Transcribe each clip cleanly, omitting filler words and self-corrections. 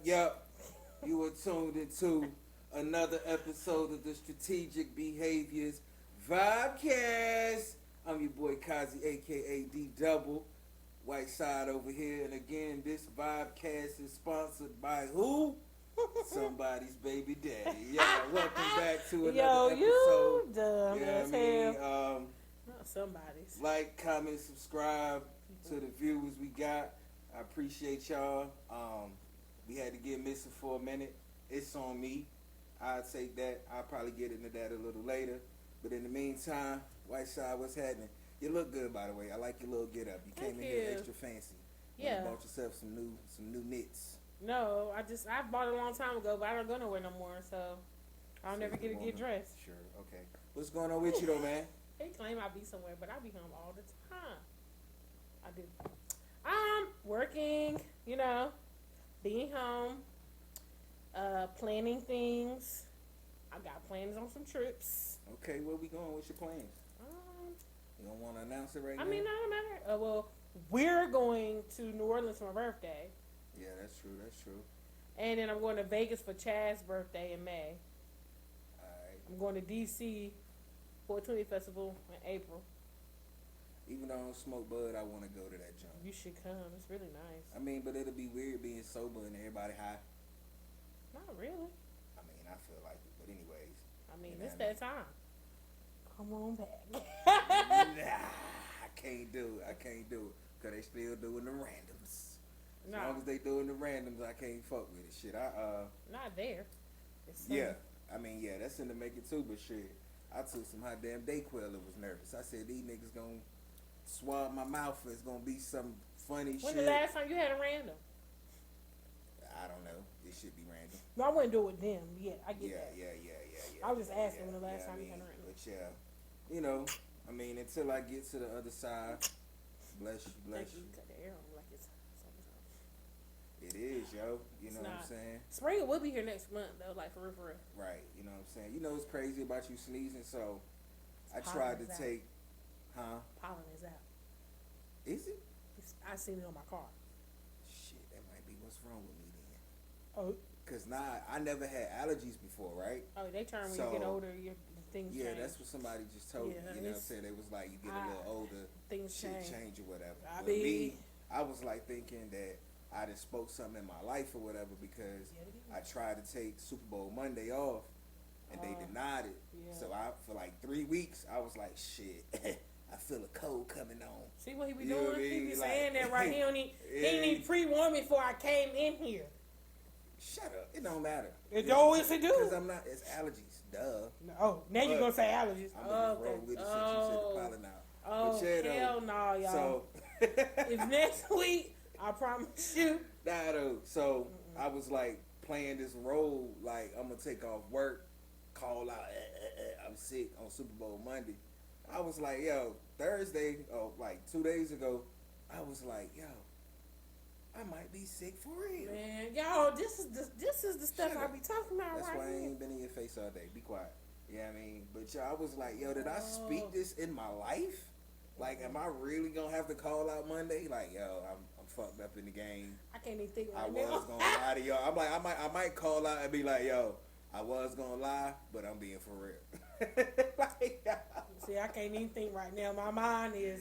Yep. You are tuned into another episode of the StrateGic BehaViors Vibecast. I'm your boy Kazi, aka D Double, White Side over here. And again, this Vibecast is sponsored by who? Somebody's baby daddy. Yeah, welcome back to another episode. You dumb as hell. Not somebody's. Like, comment, subscribe to the viewers we got. I appreciate y'all. We had to get missing for a minute. It's on me. I'll take that. I'll probably get into that a little later. But in the meantime, White Side, what's happening? You look good, by the way. I like your little get up. You came in here extra fancy. Yeah. You bought yourself some new knits. No, I bought it a long time ago, but I don't go nowhere no more, so I'll never get to get dressed. Sure, okay. What's going on with you though, man? They claim I'll be somewhere, but I'll be home all the time. I do. Working, being home, planning things. I got plans on some trips. Okay, where we going? What's your plans? You don't want to announce it right now? I mean, no matter. Well, we're going to New Orleans for my birthday. Yeah, that's true. And then I'm going to Vegas for Chad's birthday in May. Alright. I'm going to DC 420 Festival in April. Even though I don't smoke bud, I want to go to that jump. You should come. It's really nice. I mean, but it'll be weird being sober and everybody high. Not really. I mean, I feel like it. But anyways. I mean, it's that time. Come on back. Nah, I can't do it. Because they still doing the randoms. As long as they doing the randoms, I can't fuck with it. Shit, Not there. Yeah. I mean, yeah, that's in the making too, but shit. I took some hot damn Dayquil and was nervous. I said, these niggas gonna swab my mouth. It's gonna be some funny shit. When the last time you had a random? I don't know. It should be random. No, I wouldn't do it with them. Yeah, I get that. Yeah. I was just asking when the last time you had a random. But yeah, I mean, until I get to the other side, bless you. You cut the air on like it's summertime. It is, yo. You know what I'm saying? Spring will be here next month, though, like for real. Right. You know what I'm saying? You know what's crazy about you sneezing? So, I tried to take, pollen is out. Is it? I seen it on my car. Shit, that might be what's wrong with me then. Oh. Because I never had allergies before, right? Oh, they turn when you get older, your things change. Yeah, that's what somebody just told me. You know what I'm saying? They was like, you get a little older, things change or whatever. Me, I was like thinking that I just spoke something in my life or whatever because I tried to take Super Bowl Monday off and they denied it. Yeah. So for like 3 weeks, I was like, shit, I feel a cold coming on. See what he be doing? He be saying that right. He need pre-warn me before I came in here. Shut up. It don't matter. It always do. Because I'm not, it's allergies. Duh. Oh, now you're going to say allergies. I'm going to roll with it since you said the pollen out. Oh, hell no, y'all. So, if next week, I promise you. Nah, though. So, I was like playing this role, like I'm going to take off work, call out, I'm sick on Super Bowl Monday. I was like, yo, Thursday, like 2 days ago, I was like, yo, I might be sick for real. Man, y'all, this is the stuff I be talking about. That's why I ain't been in your face all day. Be quiet. Yeah, I mean, but y'all was like, yo, did I speak this in my life? Like, am I really gonna have to call out Monday? Like, yo, I'm fucked up in the game. I can't even think right now. I was gonna lie to y'all. I'm like, I might call out and be like, yo, I was gonna lie, but I'm being for real. See, I can't even think right now. My mind is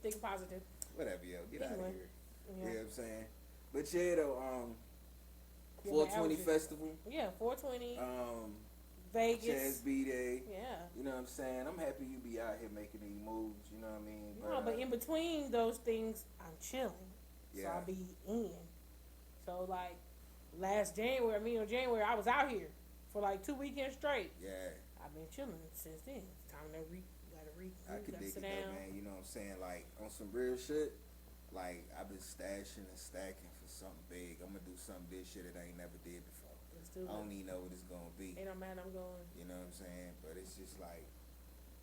think positive. Whatever, yo, get out of here. Yeah. You know what I'm saying? But yeah, though, 420 Festival. Yeah, 420. Vegas. Chad's B-Day. Yeah. You know what I'm saying? I'm happy you be out here making these moves, you know what I mean? But in between those things, I'm chilling. Yeah. So I'll be in. So, like, last January, I was out here for like 2 weekends straight. Yeah. I've been chilling since then. It's time to I could dig it though, man. You know what I'm saying? Like, on some real shit, like, I've been stashing and stacking for something big. I'm going to do something big shit that I ain't never did before. I don't even know what it's going to be. It don't matter, I'm going. You know what I'm saying? But it's just like,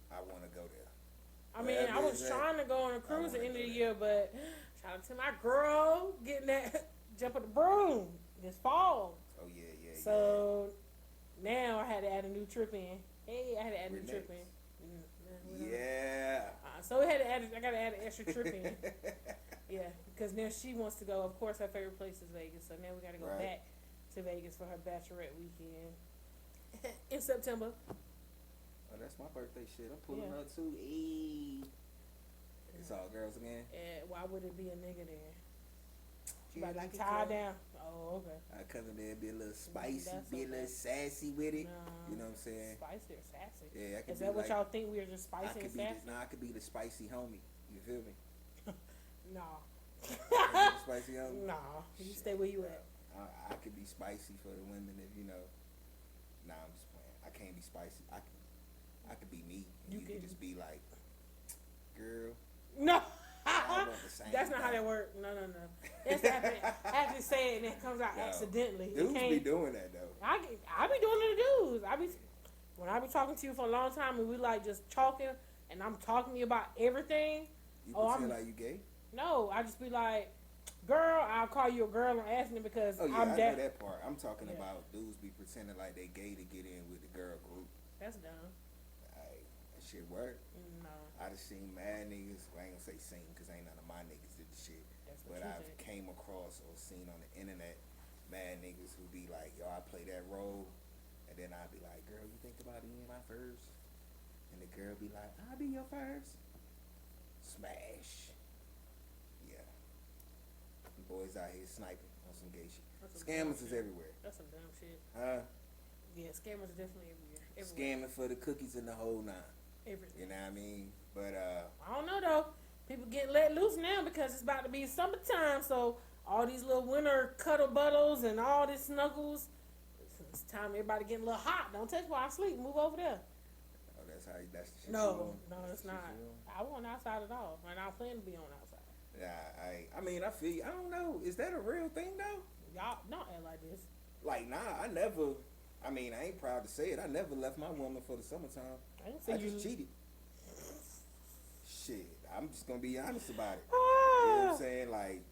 I want to go there. I mean, I was trying to go on a cruise at the end of the year, but shout out to my girl getting that jump of the broom this fall. Oh, yeah. So now I had to add a new trip in. Hey, I had to add a new trip in. Yeah. So I got to add an extra trip in. Yeah, because now she wants to go. Of course, her favorite place is Vegas, so now we got to go back. to Vegas for her bachelorette weekend in September. Oh, that's my birthday shit. I'm pulling Yeah. up too. Eee. It's all girls again. And why would it be a nigga there? She Yeah, might like be it tied come. down. Oh, okay. I come in there, be a little spicy, That's be a okay. little sassy with it. No. You know what I'm saying? Spicy or sassy? Yeah, I could Is be that what like, y'all think we are just I spicy could and be sassy? I could be the spicy homie. You feel me? No. I could be the spicy homie. No. You stay where you at. I could be spicy for the women if you know. Nah, I'm just playing. I can't be spicy. I could be me. And You you could can- just be like, girl. No. I want the same That's not how thing. that works. No. It's after say it and it comes out No. accidentally. Dudes It can't, be doing that though. I be doing it to dudes. When I be talking to you for a long time and we like just talking and I'm talking to you about everything. You Oh, pretend like you gay? No, I just be like, girl, I'll call you a girl and asking it because Oh yeah, I'm I that. know that part. I'm talking Yeah. about dudes be pretending like they gay to get in with the girl group. That's dumb. That shit work. No, I just seen mad niggas. Well, I ain't gonna say seen because ain't none of my niggas did the shit. that's what But you I've think. came across or seen on the internet mad niggas who be like, yo, I play that role, and then I'd be like, girl, you think about being my first? And the girl be like, I'll be your first. Smash. Yeah. The boys out here sniping on some gay shit. That's some Scammers dumb is shit. everywhere. That's some dumb shit. Huh? Yeah, scammers are definitely everywhere. Scamming for the cookies and the whole nine. Everything. You know what I mean? But I don't know though. People getting let loose now because it's about to be summertime, so all these little winter cuddle buttles and all this snuggles. It's time everybody getting a little hot. Don't touch while I sleep. Move over there. oh, that's the shit. you No, want? no, That's it's the shit not. you want? I wasn't outside at all, and I plan to be on outside. Yeah, I mean, I feel you. I don't know. Is that a real thing though? Y'all don't act like this. Like, nah, I never. I mean, I ain't proud to say it. I never left my woman for the summertime. I didn't I say you. just cheated. Shit, I'm just gonna be honest about it. You know what I'm saying? Like,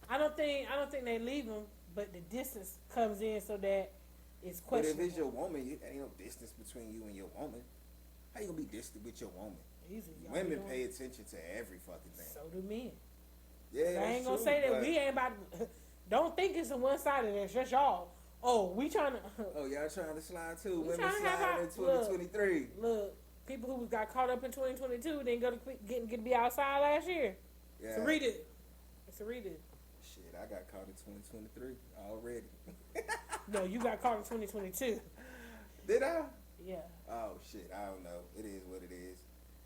I don't think they leave them, but the distance comes in so that it's but if questionable. it's your woman, ain't no distance between you and your woman. How you gonna be distant with your woman? Easy, y'all Women be doing- pay attention to every fucking thing. So do men. Yeah, I that's ain't gonna true, say that but- we ain't about. Don't think it's a one sided. It's just y'all. Oh, we trying to Oh, y'all trying to slide too? We Women tryna have sliding our- in 2023. look. People who got caught up in 2022 didn't go to get to be outside last year. Yeah. It's a redo. It's a redo. Shit, I got caught in 2023 already. No, you got caught in 2022. Did I? Yeah. Oh shit, I don't know. It is what it is.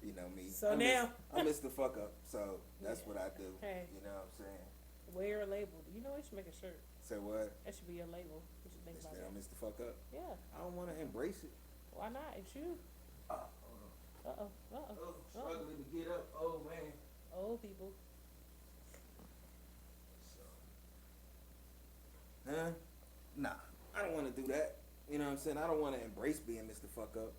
You know me. So I'm now- I miss the fuck up. So that's Yeah. what I do. Hey. You know what I'm saying? Wear a label. You know, we should make a shirt. Say what? That should be your label. You should think about I that. miss the fuck up. Yeah. I don't want to embrace it. Why not? It's you. Hold Uh oh. on. Oh, struggling to get up. Oh man. Old people. Huh? Nah, I don't want to do that. You know what I'm saying? I don't want to embrace being Mr. Fuck Up.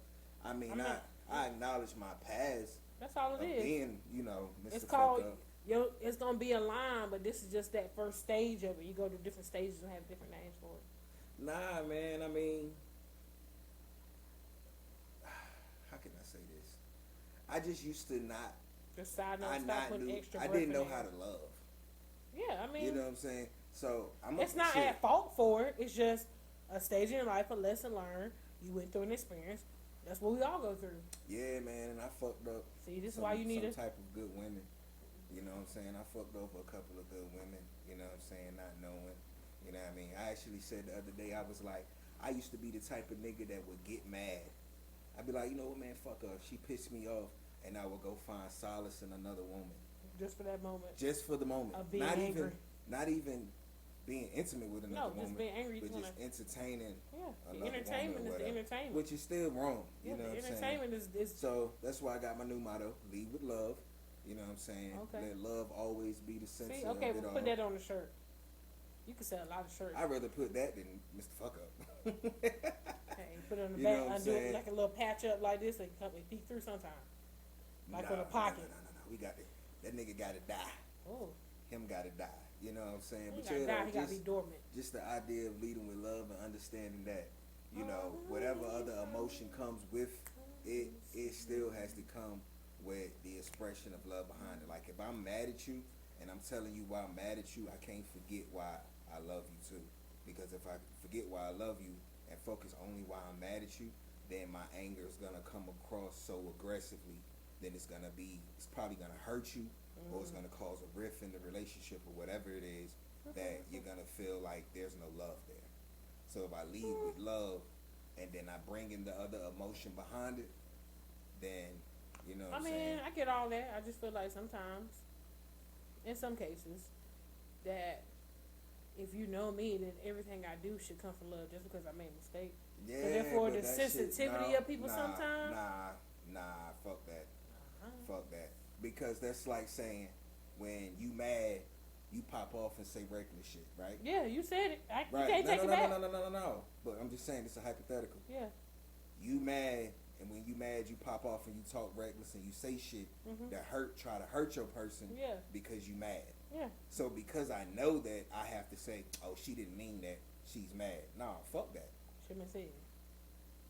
I mean, I'm not- I acknowledge my past That's all of it is. being, you know, Mr. It's Fuck called. Up. It's gonna be a line, but this is just that first stage of it. You go to different stages and have different names for it. Nah, man. I mean, how can I say this? I just used to not. Just side note, I stop not putting knew. extra. I breath didn't in know there. how to love. Yeah, I mean, You know what I'm saying? So I'm. it's not shit. at fault for it. It's just a stage in your life, a lesson learned. You went through an experience. That's what we all go through. Yeah, man, and I fucked up. See, this is some, why you need some a. type of good women. You know what I'm saying? I fucked over a couple of good women. You know what I'm saying? Not knowing. You know what I mean? I actually said the other day, I was like, I used to be the type of nigga that would get mad. I'd be like, you know what, man, fuck her. She pissed me off, and I would go find solace in another woman, Just for that moment. just for the moment. Of being not angry. not even being intimate with another No, woman, just being angry. but You just wanna, entertaining. yeah, the another entertainment woman or is the whatever. entertainment. Which is still wrong. You Yeah, know the what I'm saying? entertainment is So that's why I got my new motto: lead with love. You know what I'm saying? Okay. Let love always be the center see. of Okay, it we'll all. put that on the shirt. You can sell a lot of shirts. I'd rather put that than Mr. Fuck Up. Hey, put it on the You back, know what I'm undo it saying? like a little patch up like this, and come and peek through sometime. Like with a pocket. No. We got that nigga got to die. Oh, Him got to die. You know what I'm saying? he But gotta yeah, die. though, He gotta be dormant. just the idea of leading with love and understanding that, you know, whatever other emotion comes with it, it still has to come with the expression of love behind it. Like if I'm mad at you and I'm telling you why I'm mad at you, I can't forget why I love you too. Because if I forget why I love you and focus only why I'm mad at you, then my anger is gonna come across so aggressively. Then it's probably gonna hurt you, or it's gonna cause a rift in the relationship or whatever it is that you're gonna feel like there's no love there. So if I lead with love and then I bring in the other emotion behind it, then you know what I'm saying? I get all that. I just feel like sometimes, in some cases, that if you know me, then everything I do should come from love just because I made a mistake. Yeah, so therefore, but the that sensitivity shit, of people sometimes. Fuck that. Fuck that. Because that's like saying when you mad, you pop off and say regular shit, right? Yeah, you said it. Right. You can't take it back. No. But I'm just saying it's a hypothetical. Yeah. You mad, and when you mad, you pop off and you talk reckless and you say shit that try to hurt your person because you mad. Yeah. So because I know that, I have to say, oh, she didn't mean that, she's mad. Nah, fuck that. Shouldn't have said it.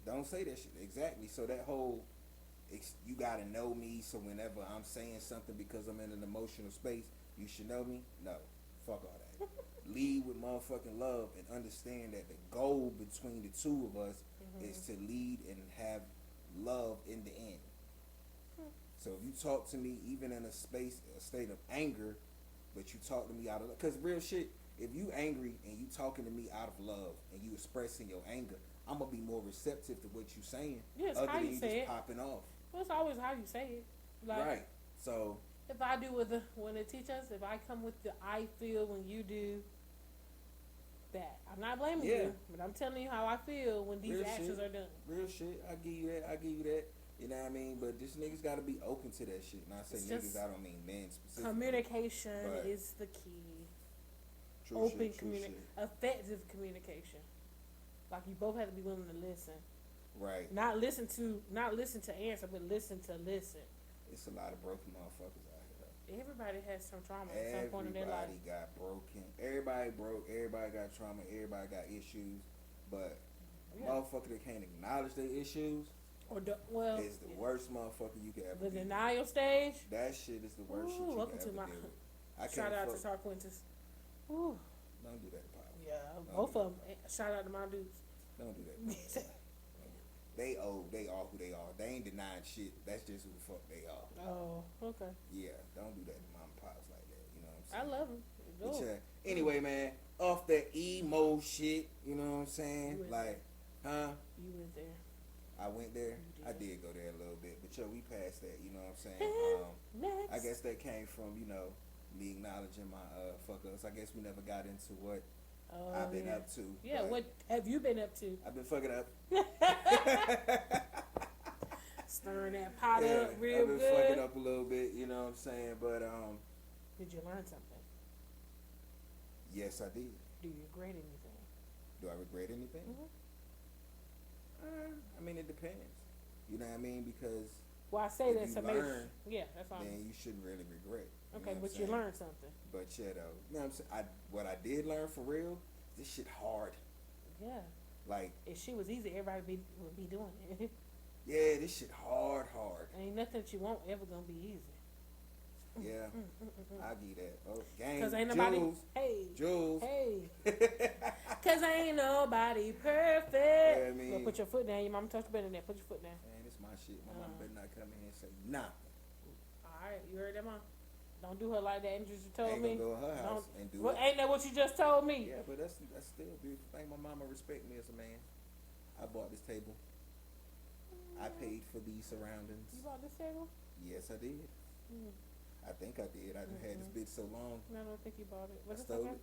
Don't say that shit. Exactly. So that whole, you gotta know me, so whenever I'm saying something because I'm in an emotional space, you should know me? No. Fuck all that. Lead with motherfucking love and understand that the goal between the two of us is to lead and have love in the end. So if you talk to me even in a state of anger, but you talk to me out of love, because real shit, if you angry and you talking to me out of love and you expressing your anger, I'm gonna be more receptive to what you saying, yes, other how than you you say just it. popping off. Well, it's always how you say it. Like, Right. So if I do when they teach us, if I come with the I feel when you do that, I'm not blaming you, but I'm telling you how I feel when these actions are done. Real shit. I give you that. You know what I mean? But this niggas got to be open to that shit. And I say niggas, I don't mean men specifically. Communication is the key. Open communication, effective communication. Like you both have to be willing to listen. Right. Not listen to answer, but listen to listen. It's a lot of broken motherfuckers out here though. Everybody has some trauma at some point in their life. Everybody got broken. Everybody broke. Everybody got trauma. Everybody got issues. But motherfucker that can't acknowledge their issues is the worst motherfucker you could ever The be. denial stage. That shit is the worst shit you welcome could to ever my do. shout out to Star Quintus. Ooh. Don't do that, Pop. Yeah, both of them. Shout out to my dudes. Don't do that. They are who they are. They ain't denying shit. That's just who the fuck they are. Oh, okay. Yeah, don't do that to mom and pops like that. You know what I'm saying? I love them. But yeah. Anyway, man, off that emo shit, you know what I'm saying? Like, huh? You went there. I went there. I did go there a little bit, but we passed that. You know what I'm saying? I guess that came from me acknowledging my fuck ups. I guess we never got into what I've been up to. Yeah, what have you been up to? I've been fucking up. Stirring that pot up real good. I've been fucking up a little bit, you know what I'm saying? But did you learn something? Yes, I did. Do you regret anything? Do I regret anything? I mean, it depends. You know what I mean? Because I say that to learn, that's all. Then you shouldn't really regret. Okay, but you learned something. But though, you know what I'm saying? What I did learn for real, this shit hard. Yeah. Like, if she was easy, everybody would be doing it. Yeah, this shit hard. Ain't nothing that you want ever gonna be easy. Yeah, I give that. Oh, gang. Cause ain't nobody. Jules. Hey. Cause ain't nobody perfect. Yeah, I mean, well, put your foot down. Your mama touched better than that. Put your foot down. Man, this my shit. My mama better not come in here and say nothing. All right, you heard that, mom? Don't do her like that. Andrew just told me. Ain't gonna go to her house and do it. Ain't that what you just told me? Yeah, but that's still a beautiful thing. My mama respect me as a man. I bought this table. I paid for these surroundings. You bought this table? Yes, I did. I think I did. I just had this bitch so long. No, I don't think you bought it. Was I it stole it.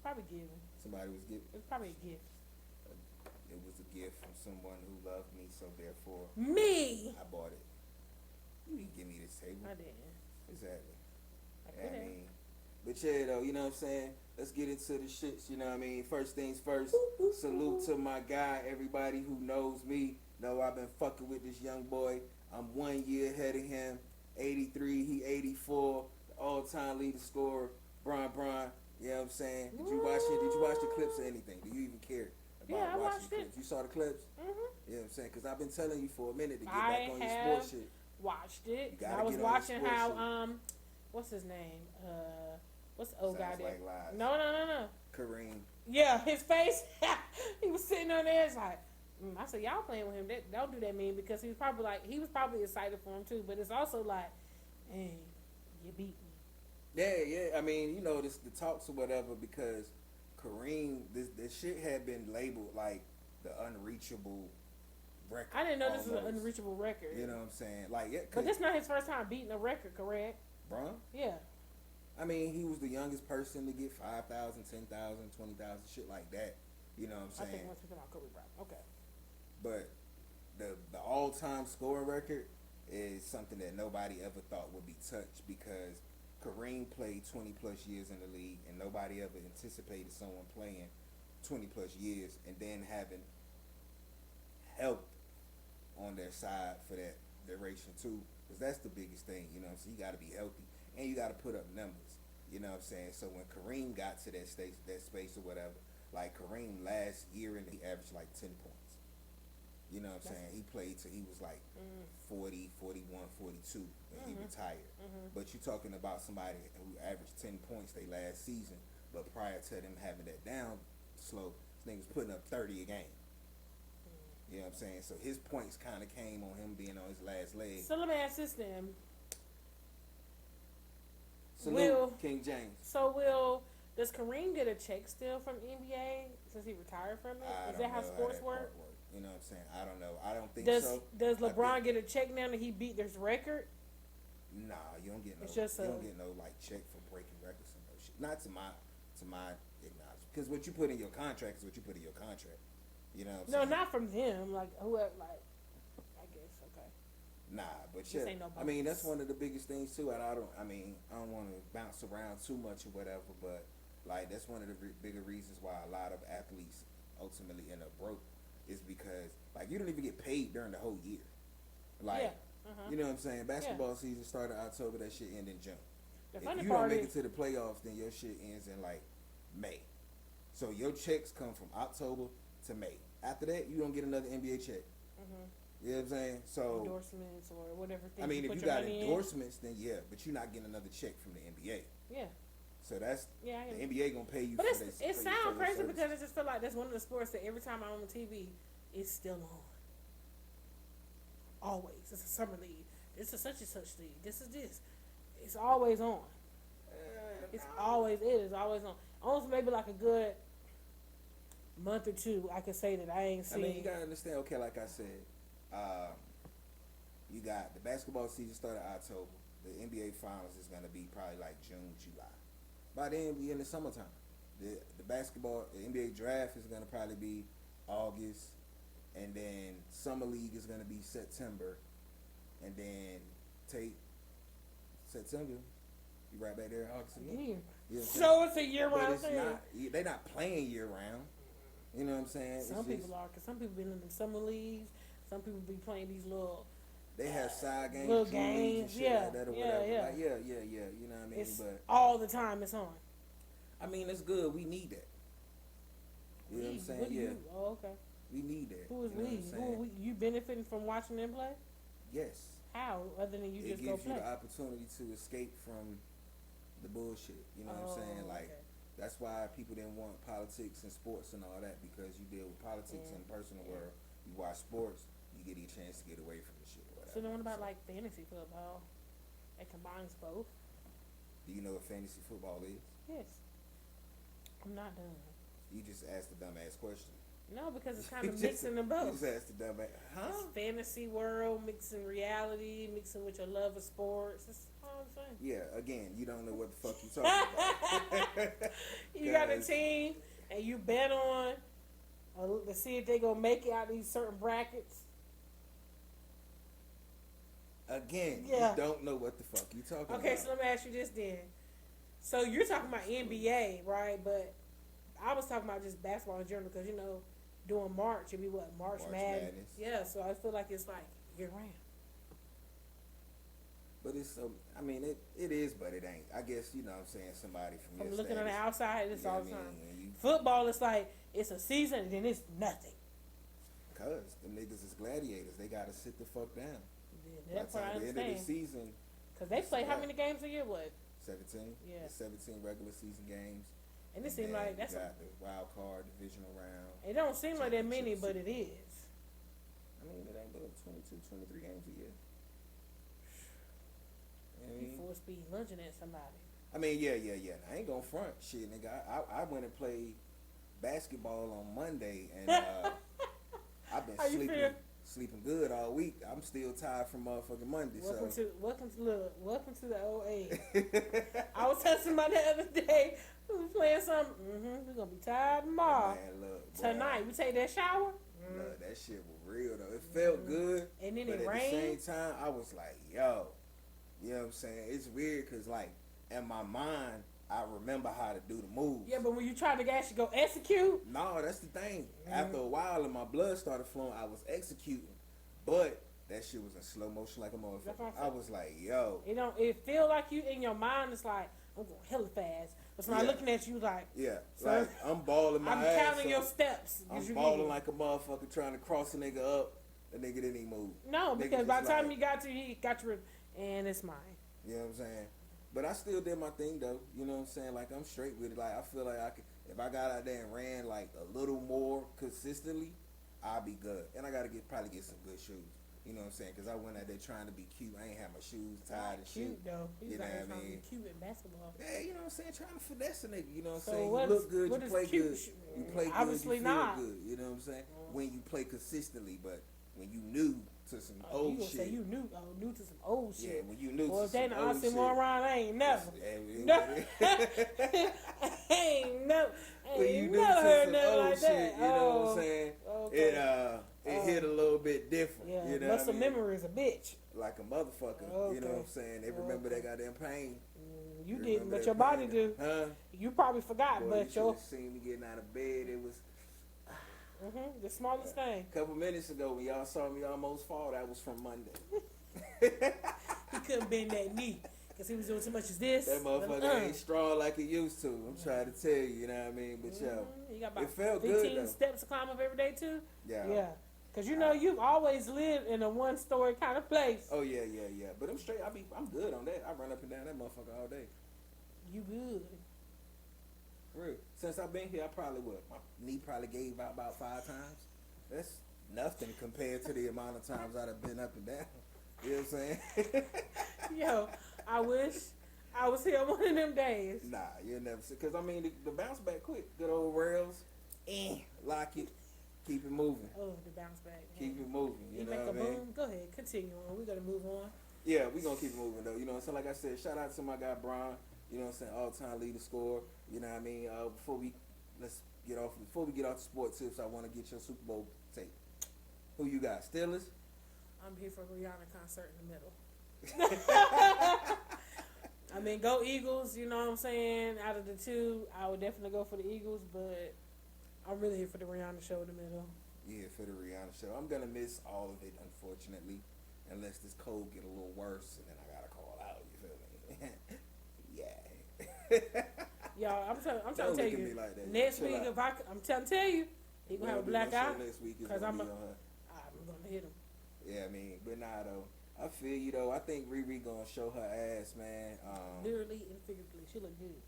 Probably given. Somebody was giving. It's probably a gift. It was a gift from someone who loved me, so therefore me. I bought it. You didn't give me this table. I didn't. Exactly. I mean, but yeah, though, you know what I'm saying? Let's get into the shits, you know what I mean? First things first, salute to my guy. Everybody who knows me know I've been fucking with this young boy. I'm 1 year ahead of him. 83, he 84. The all-time leader scorer, Bron. You know what I'm saying? Did you watch the clips or anything? Do you even care about watching the clips? You saw the clips? You know what I'm saying? Because I've been telling you for a minute to get back on your sports shit. Watched it. I was watching how what's his name? What's the old guy there? No. Kareem. Yeah, his face. He was sitting on there. It's like, I said, y'all playing with him. Don't do that, mean, because he was probably excited for him too. But it's also like, hey, you beat me. Yeah. I mean, the talks or whatever, because Kareem, this shit had been labeled like the unreachable record. I didn't know this was an almost. unreachable record. You know what I'm saying? Like, yeah, But this not his first time beating a record, correct? Bron? Yeah. I mean, he was the youngest person to get 5,000, 10,000, 20,000, shit like that. You know what I'm saying? I think once we talking about Kobe Bryant. Okay. But the all-time scoring record is something that nobody ever thought would be touched, because Kareem played 20 plus years in the league, and nobody ever anticipated someone playing 20 plus years and then having help on their side for that duration too, because that's the biggest thing. So you got to be healthy and you got to put up numbers. You know what I'm saying? So when Kareem got to that space or whatever, like Kareem last year and he averaged like 10 points. You know what I'm saying? He played till he was like 40, 41, 42 when he retired. But you're talking about somebody who averaged 10 points they last season, but prior to them having that down slow, this nigga was putting up 30 a game. You know what I'm saying? So his points kind of came on him being on his last leg. So let me ask this then. Salute King James. So does Kareem get a check still from NBA since he retired from it? Is that how sports work? You know what I'm saying? I don't know. I don't think so. Does LeBron get a check now that he beat this record? Nah, you don't get no. You don't get no like check for breaking records and no shit. Not to my acknowledgement. Because what you put in your contract is what you put in your contract. You know what I'm saying? No, not from them. Like whoever. Like I guess okay. Nah, but shit. No, I mean, that's one of the biggest things too. And I don't want to bounce around too much or whatever. But like that's one of the bigger reasons why a lot of athletes ultimately end up broke, is because like you don't even get paid during the whole year. Like you know what I'm saying? Basketball season started October. That shit ended in June. If you don't make it to the playoffs, then your shit ends in like May. So your checks come from October to May. After that, you don't get another NBA check. You know what I'm saying? So endorsements or whatever. I mean, if you got endorsements, then yeah, but you're not getting another check from the NBA. Yeah. So that's the NBA gonna pay you. But for it sounds crazy because I just feel like that's one of the sports that every time I'm on TV, it's still on. Always, it's a summer league. This is such and such league. This is this. It's always on. It is always on. Almost maybe like a good month or two, I could say that I ain't seen. I mean, you gotta understand. Okay, like I said, you got the basketball season started October. The NBA finals is gonna be probably like June, July. By then, we in the summertime. The NBA draft is gonna probably be August, and then summer league is gonna be September, and then take September. You right back there in August again. Yeah. So it's a year-round thing. They're not playing year-round. You know what I'm saying? Some people are, because some people been in the summer leagues. Some people be playing these little. They have side games, little games, and shit like that or whatever. Like, yeah. You know what I mean? But all the time it's on. I mean, it's good. We need that. You know what I'm saying? Oh, okay. We need that. Who is we? You benefiting from watching them play? Yes. How? Other than you just go play? It gives you the opportunity to escape from the bullshit. You know what I'm saying? Like, that's why people didn't want politics and sports and all that, because you deal with politics in the personal world. You watch sports, you get a chance to get away from the shit. So then what about like fantasy football? It combines both. Do you know what fantasy football is? Yes. I'm not done. You just asked a dumbass question. No, because it's kind of mixing them both. You just asked a dumbass. Huh? It's fantasy world, mixing reality, mixing with your love of sports. That's all I'm saying. Yeah, again, you don't know what the fuck you talking about. You got a team, and you bet on to see if they gonna make it out of these certain brackets. Again, you don't know what the fuck you talking about. Okay, so let me ask you this then. So you're talking about NBA, right? But I was talking about just basketball in general, because during March it'd be what, March Madness. Yeah, so I feel like it's like year round. But it's so, I mean, it is, but it ain't. I guess, you know what I'm saying, somebody from your looking on the outside, it's all the time. You, football is like, it's a season and then it's nothing. Because them niggas is gladiators. They got to sit the fuck down. Yeah, that's what I understand. By the end of the season. Because they play how many games a year? What? 17. Yeah. 17 regular season games. And it seems like that's got the wild card divisional round. it don't seem like that many, but it is. I mean, it ain't but 22, 23 games a year. You full speed lunging at somebody. I mean, yeah. I ain't gonna front shit, nigga. I went and played basketball on Monday, and I've been sleeping good all week. I'm still tired from motherfucking Monday. Welcome to the old age. I was telling somebody the other day we was playing something. We're gonna be tired tomorrow. Man, look, boy, tonight we take that shower. Look, that shit was real though. It felt good, and then but it at rained. the same time, I was like, yo, you know what I'm saying? It's weird because like in my mind, I remember how to do the moves. Yeah, but when you try to actually go execute, no, that's the thing. After a while, and my blood started flowing, I was executing, but that shit was in slow motion like a motherfucker. I was like, yo, it feel like you in your mind. It's like I'm going hella fast. But when I'm looking at you, like like I'm balling my ass. I'm counting your steps. I'm balling like a motherfucker trying to cross a nigga up. The nigga didn't even move. No, because by the time he got you, and it's mine. You know what I'm saying? But I still did my thing though. You know what I'm saying? Like I'm straight with it. Like I feel like I could, if I got out there and ran like a little more consistently, I'll be good. And I gotta probably get some good shoes. You know what I'm saying? Because I went out there trying to be cute. I ain't have my shoes tied and shit. Cute though. You know what I mean? Cute in basketball. Yeah, you know what I'm saying? Trying to finesse a nigga. You know what I'm So saying? You look good. You play good. You play good. Obviously you feel not. good. You know what I'm saying? When you play consistently, but when you new to some old shit. Say you new to some old shit. Yeah, when you new to some old shit. Well, if they around, I ain't never. When you new to some old shit, you know what I'm saying? Okay. It hit a little bit different. Yeah, you know muscle memory is a bitch. Like a motherfucker. Okay. You know what I'm saying? They remember that goddamn pain. You didn't, but your body do. Huh? You probably forgot, boy, but you seen me getting out of bed. It was the smallest thing. A couple minutes ago when y'all saw me almost fall, that was from Monday. He couldn't bend that knee because he was doing too much as this. That motherfucker ain't strong like he used to. I'm trying to tell you, you know what I mean? But you got about it felt 15 good, steps to climb up every day too. Yeah. Because you've always lived in a one-story kind of place. Oh yeah. But I'm straight. I'm good on that. I run up and down that motherfucker all day. You good? For real. Since I've been here, my knee probably gave out about 5 times. That's nothing compared to the amount of times I've been up and down. You know what I'm saying? Yo, I wish I was here one of them days. Nah, you'll never see. Because, I mean, the bounce back quick. Good old rails. Lock it. Keep it moving. Oh, the bounce back. Keep it moving. You know make what a I mean? boom. Go ahead. Continue on. We're going to move on. Yeah, we're going to keep moving, though. You know what I'm saying? Like I said, shout out to my guy, Brian. You know what I'm saying? All-time leader scorer. You know what I mean? Before we get off the sport tips, I want to get your Super Bowl take. Who you got? Steelers? I'm here for a Rihanna concert in the middle. I mean, go Eagles, you know what I'm saying? Out of the two, I would definitely go for the Eagles, but I'm really here for the Rihanna show in the middle. Yeah, for the Rihanna show. I'm going to miss all of it, unfortunately, unless this cold get a little worse, and then I got to call out, you feel me? Yeah. Y'all, I'm trying to tell you, like that, next week, I'm trying to tell you, he going to have a black eye, because I'm going to hit him. Yeah, I mean, but nah, though. I feel you, though. I think Riri gonna show her ass, man. Literally and figuratively, she look good.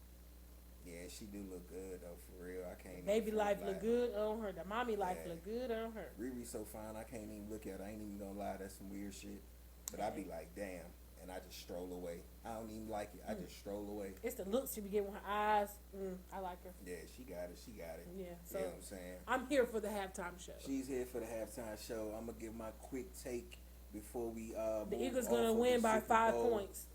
Yeah, she do look good, though, for real. I can't. Baby life look good on her. The mommy life look good on her. Riri so fine, I can't even look at her. I ain't even gonna lie, that's some weird shit. But I be like, damn, and I just stroll away. I don't even like it. I just stroll away. It's the looks she be getting with her eyes. I like her. Yeah, she got it. Yeah, so you know what I'm saying? I'm here for the halftime show. She's here for the halftime show. I'm gonna give my quick take before we the Eagles gonna win by 5 points.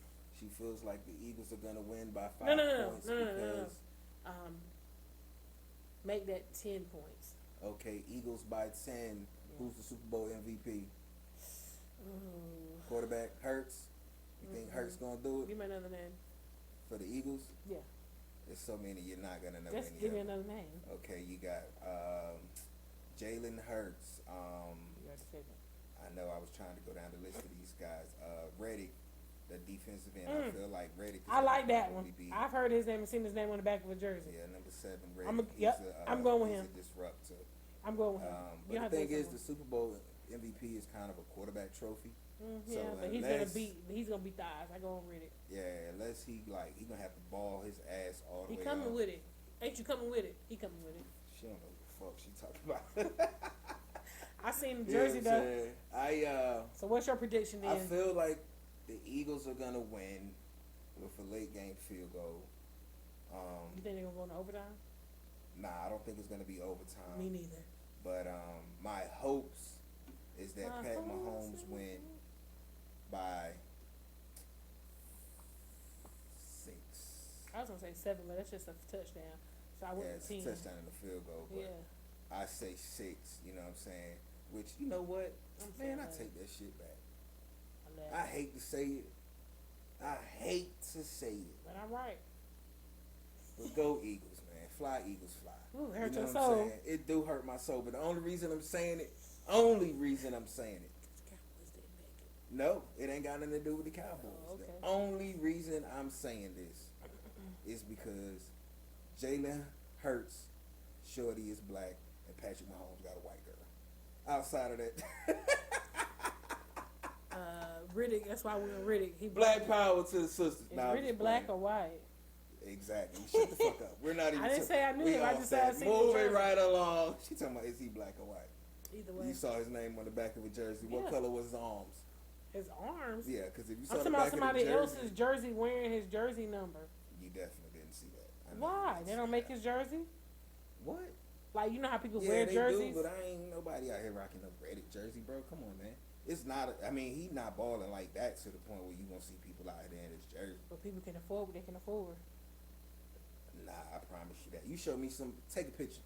She feels like the Eagles are gonna win by 5 points. No. Make that 10 points. Okay, Eagles by 10. Yeah. Who's the Super Bowl MVP? Quarterback Hurts. You think Hurts gonna do it? Give me another name. For the Eagles? Yeah. There's so many you're not gonna know. Just give me another name. Okay, you got Jalen Hurts. You already said that. I know. I was trying to go down the list of these guys. Reddick, the defensive end. I feel like Reddick. I like that one. I've heard his name and seen his name on the back of a jersey. Yeah, number 7, Reddick. I'm going with him. He's a disruptor. I'm going with him. But the thing is, the Super Bowl MVP is kind of a quarterback trophy. Yeah, so but he's gonna beat the eyes. I go on Reddick. Yeah, unless he gonna have to ball his ass all the way. He coming with it. Ain't you coming with it? He coming with it. She don't know what the fuck she talking about. I seen the You know jersey what I'm though. saying? So what's your prediction then? I feel like the Eagles are gonna win with a late game field goal. You think they're gonna go into overtime? Nah, I don't think it's gonna be overtime. Me neither. But my hopes is that Pat Mahomes win by 6. I was gonna say 7, but that's just a touchdown. So I went Yeah, it's with a 10. touchdown and a field goal. But Yeah. I say 6. You know what I'm saying? Which, you know what? Man, I take that shit back. I hate to say it. I hate to say it. But I'm right. But go Eagles, man. Fly Eagles, fly. Ooh, it hurt you know your what I'm soul. saying? It do hurt my soul. But the only reason I'm saying it, no, it ain't got nothing to do with the Cowboys. Oh, okay. The only reason I'm saying this is because Jalen Hurts, shorty is black, and Patrick Mahomes got a white girl. Outside of that, Riddick. That's why we're Riddick. He black power to the sisters. Is Riddick black or white? Exactly. Shut the fuck up. We're not even. I didn't say I knew him. I just said I seen the Moving jersey. right along. She talking about is he black or white? Either way. You saw his name on the back of a jersey. What Yeah. color was his arms? His arms. Yeah, because if you saw I'm the talking back about somebody of the jersey, else's jersey wearing his jersey number. you definitely didn't see that. I know you Why? didn't They see don't make that. his jersey? What? Like, you know how people Yeah, wear they jerseys? do, but I ain't nobody out here rocking a Reddit jersey, bro. Come on, man. It's not. I mean, he not balling like that to the point where you gonna see people out here in his jersey. But people can afford what they can afford. Nah, I promise you that. You show me some. Take a picture.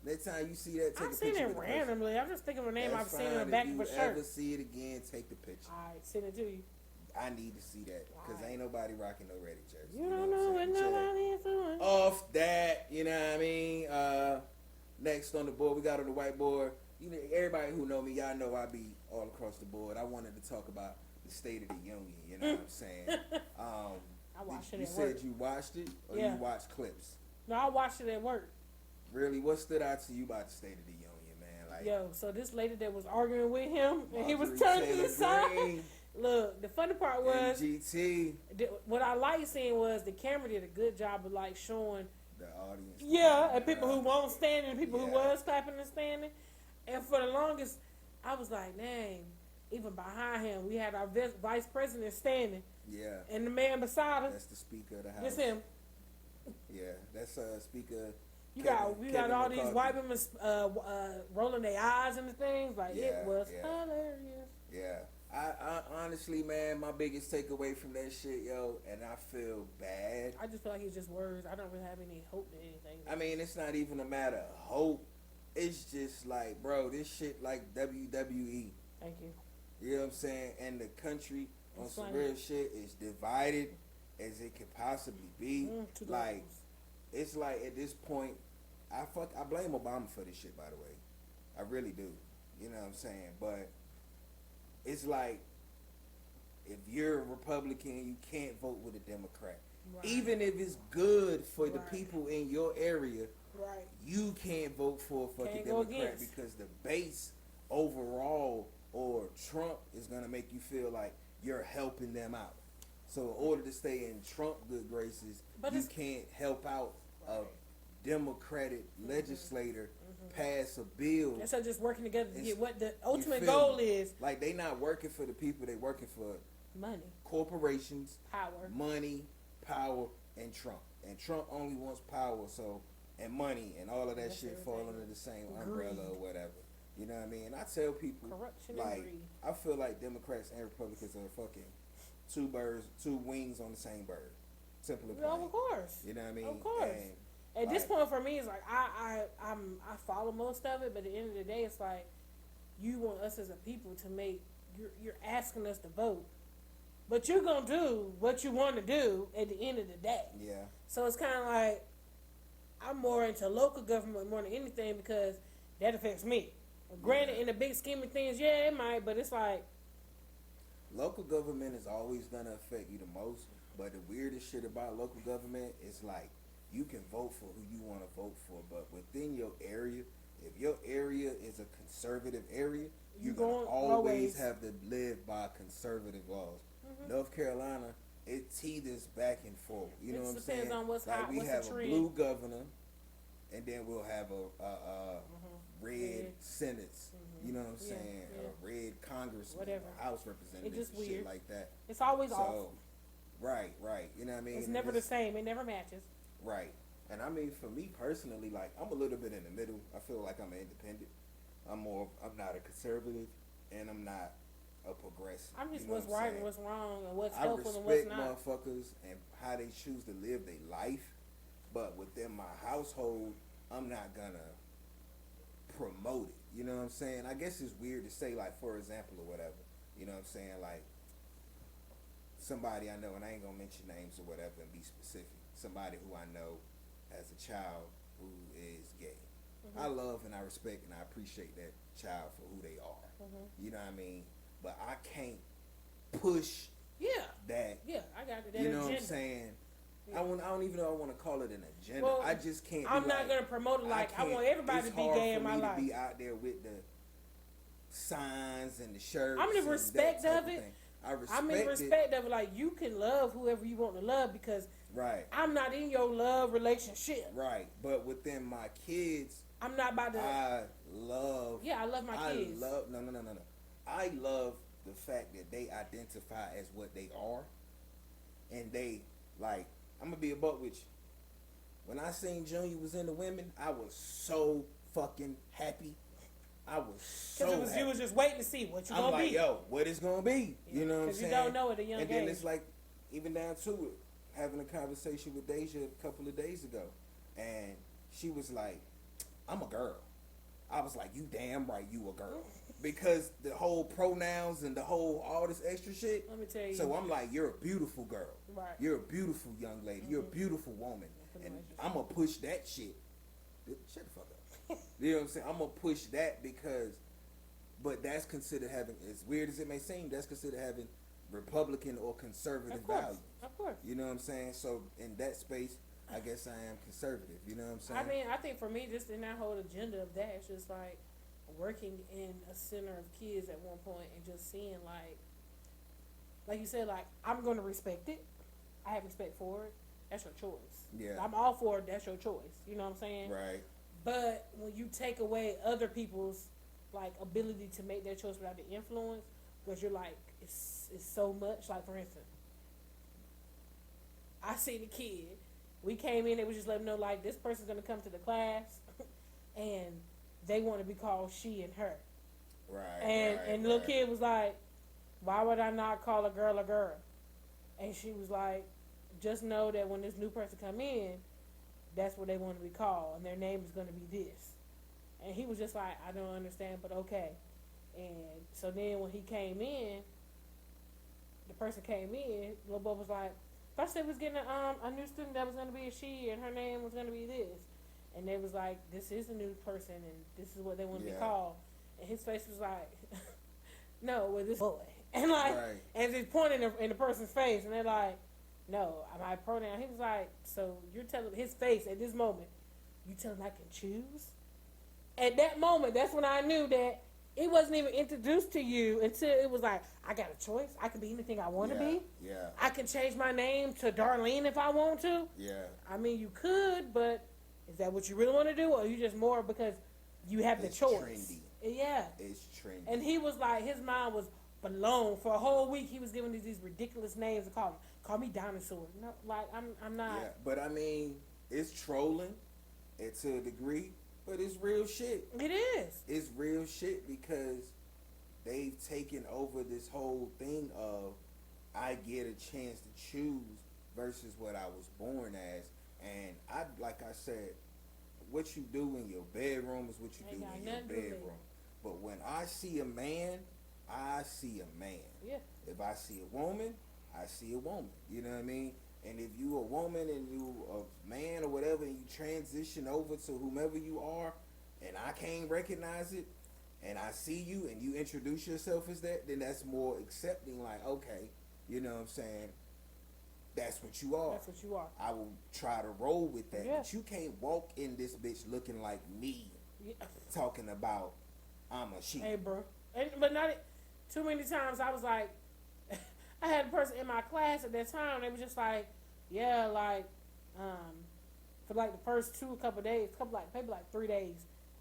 Next time you see that, take I've a seen picture. it with the person. randomly. I'm just thinking of a name That's I've seen on the fine. back If of a you shirt. ever see it again, take the picture. Alright, send it to you. I need to see that because ain't nobody rocking no Reddit jersey. You don't know what nobody is doing. Off that, you know what I mean? Next on the board, we got on the whiteboard. You know, everybody who know me, y'all know I be all across the board. I wanted to talk about the State of the Union. You know what I'm saying? I watched it You at said work. you watched it, or Yeah. you watched clips? No, I watched it at work. Really, what stood out to you about the State of the Union, man? Like, Yo, so this lady that was arguing with him, and he was Marjorie turning to the Taylor side. Greene, Look, the funny part was, MGT, what I liked seeing was the camera did a good job of like showing, the audience. yeah, and people who won't stand and people who Yeah. was clapping and standing. And for the longest, I was like, dang, even behind him, we had our vice president standing, Yeah, and the man beside us, that's the Speaker of the House. just him. Yeah, that's Speaker. You Kevin got all these McCarthy. white women rolling their eyes and the things. Like, Yeah, it was yeah. hilarious. Yeah, I honestly, man, my biggest takeaway from that shit, yo, and I feel bad. I just feel like it's just words. I don't really have any hope in anything. I mean, it's not even a matter of hope. It's just like, bro, this shit like WWE. Thank you. You know what I'm saying? And the country on It's some funny. real shit is divided as it could possibly be. Two Like, levels. it's like at this point, I blame Obama for this shit, by the way. I really do. You know what I'm saying? But it's like, if you're a Republican, you can't vote with a Democrat. Right. Even if it's good for the Right. people in your area, Right. you can't vote for a fucking Can't go Democrat against. because the base overall or Trump is gonna make you feel like you're helping them out. So in order to stay in Trump good graces, But you it's- can't help out a Right. Democratic legislator pass a bill. Instead of just working together to It's- get what the You ultimate feel goal me? is, Like, they not working for the people, they working for money, corporations, power. money, power, and Trump. And Trump only wants power, so, and money, and all of that That's shit fall everything. under the same Greed. umbrella or whatever. You know what I mean? I tell people, Corruption like, and greed. I feel like Democrats and Republicans are fucking two wings on the same bird. Simple and No, plain. of course. You know what I mean? Of course. And, At this like, point for me, it's like I follow most of it, but at the end of the day, it's like you want us as a people to make. You're asking us to vote, but you're gonna do what you want to do at the end of the day. yeah. So it's kind of like I'm more into local government more than anything because that affects me. Granted, Yeah. in the big scheme of things, yeah, it might, but it's like Local government is always gonna affect you the most, but the weirdest shit about local government is like you can vote for who you want to vote for, but within your area, if your area is a conservative area, you're gonna going always have to live by conservative laws. North Carolina, it teeters back and forth. You know It what I'm depends saying? on what's like hot, we what's the have a trend. blue governor, and then we'll have a red sentence. You know what I'm saying? A red congressman, whatever, a House representative, it's just shit weird like that. It's always off. Right. You know what I mean? It's never the same. It never matches. Right. And I mean, for me personally, like, I'm a little bit in the middle. I feel like I'm an independent. I'm not a conservative, and I'm not a progressive. I'm just you know what's what I'm right saying? and what's wrong and what's I helpful and what's respect not. motherfuckers and how they choose to live their life, but within my household, I'm not gonna promote it. You know what I'm saying? I guess it's weird to say, like, for example or whatever. You know what I'm saying? Like, somebody I know, and I ain't gonna mention names or whatever and be specific. Somebody who I know as a child who is gay. I love and I respect and I appreciate that child for who they are. You know what I mean? But I can't push that. Yeah, I got it. That You know agenda. what I'm saying? Yeah. I don't even know I want to call it an agenda. Well, I just can't. I'm not gonna promote it like I want everybody to be gay in my life. It's hard for me to be out there with the signs and the shirts. I'm in respect of it. I'm in respect of it. Like, you can love whoever you want to love because I'm not in your love relationship. Right, but within my kids, I'm not about to. I love my kids. No. I love the fact that they identify as what they are, and they like. I'm gonna be a buck with you. When I seen Junior was in the women, I was so fucking happy. I was so happy. You was just waiting to see what you I'm gonna like, be. yo, what is gonna be? You know what I'm saying? Because you don't know at a young age. And then it's like, even down to it, having a conversation with Deja a couple of days ago, and she was like, I'm a girl. I was like, you damn right you a girl. Because the whole pronouns and the whole all this extra shit. Let me tell you. So I'm like, you're a beautiful girl. Right. You're a beautiful young lady. You're a beautiful woman. And I'm going to push that shit. Shut the fuck up. You know what I'm saying? I'm going to push that because, but that's considered having, as weird as it may seem, that's considered having Republican or conservative values. Of course. You know what I'm saying? So in that space, I guess I am conservative. You know what I'm saying? I mean, I think for me, just in that whole agenda of that, it's just like working in a center of kids at one point and just seeing like you said, like, I'm going to respect it. I have respect for it. That's your choice. Yeah. I'm all for it. That's your choice. You know what I'm saying? Right. But when you take away other people's like ability to make their choice without the influence, because you're like, it's so much. Like, for instance, I seen a kid. We came in, they was just letting them know, like, this person's going to come to the class and they want to be called she and her. Right. And the little kid was like, why would I not call a girl a girl? And she was like, just know that when this new person come in, that's what they want to be called, and their name is going to be this. And he was just like, I don't understand, but okay. And so then when he came in, the person came in, little boy was like, first they was getting a new student that was going to be a she, and her name was going to be this. And they was like, this is a new person, and this is what they want to be called. And his face was like, no, well, this boy. And like, and he's pointing in the person's face, and they're like, no, my pronoun. He was like, so you're telling his face at this moment, you tell him I can choose? At that moment, that's when I knew that it wasn't even introduced to you until it was like, I got a choice. I can be anything I want to be. Yeah. I can change my name to Darlene if I want to. Yeah. I mean, you could, but is that what you really want to do, or are you just more because you have the choice? Trendy. Yeah. It's trendy. And he was like, his mind was blown. For a whole week, he was giving these ridiculous names to call him. Call me dinosaur. No, like, I'm not. Yeah, but I mean, it's trolling, to a degree, but it's real shit. It is. It's real shit because they've taken over this whole thing of I get a chance to choose versus what I was born as. And like I said, what you do in your bedroom is what you do in your bedroom. But when I see a man, I see a man. Yeah. If I see a woman, I see a woman. You know what I mean? And if you a woman and you a man or whatever, and you transition over to whomever you are, and I can't recognize it, and I see you and you introduce yourself as that, then that's more accepting. Like, okay, you know what I'm saying? That's what you are. That's what you are. I will try to roll with that. Yeah. But you can't walk in this bitch looking like me, talking about I'm a she. Hey, bro. But not too many times I was like, I had a person in my class at that time, they was just like, yeah, like, for like the first couple days, maybe like 3 days.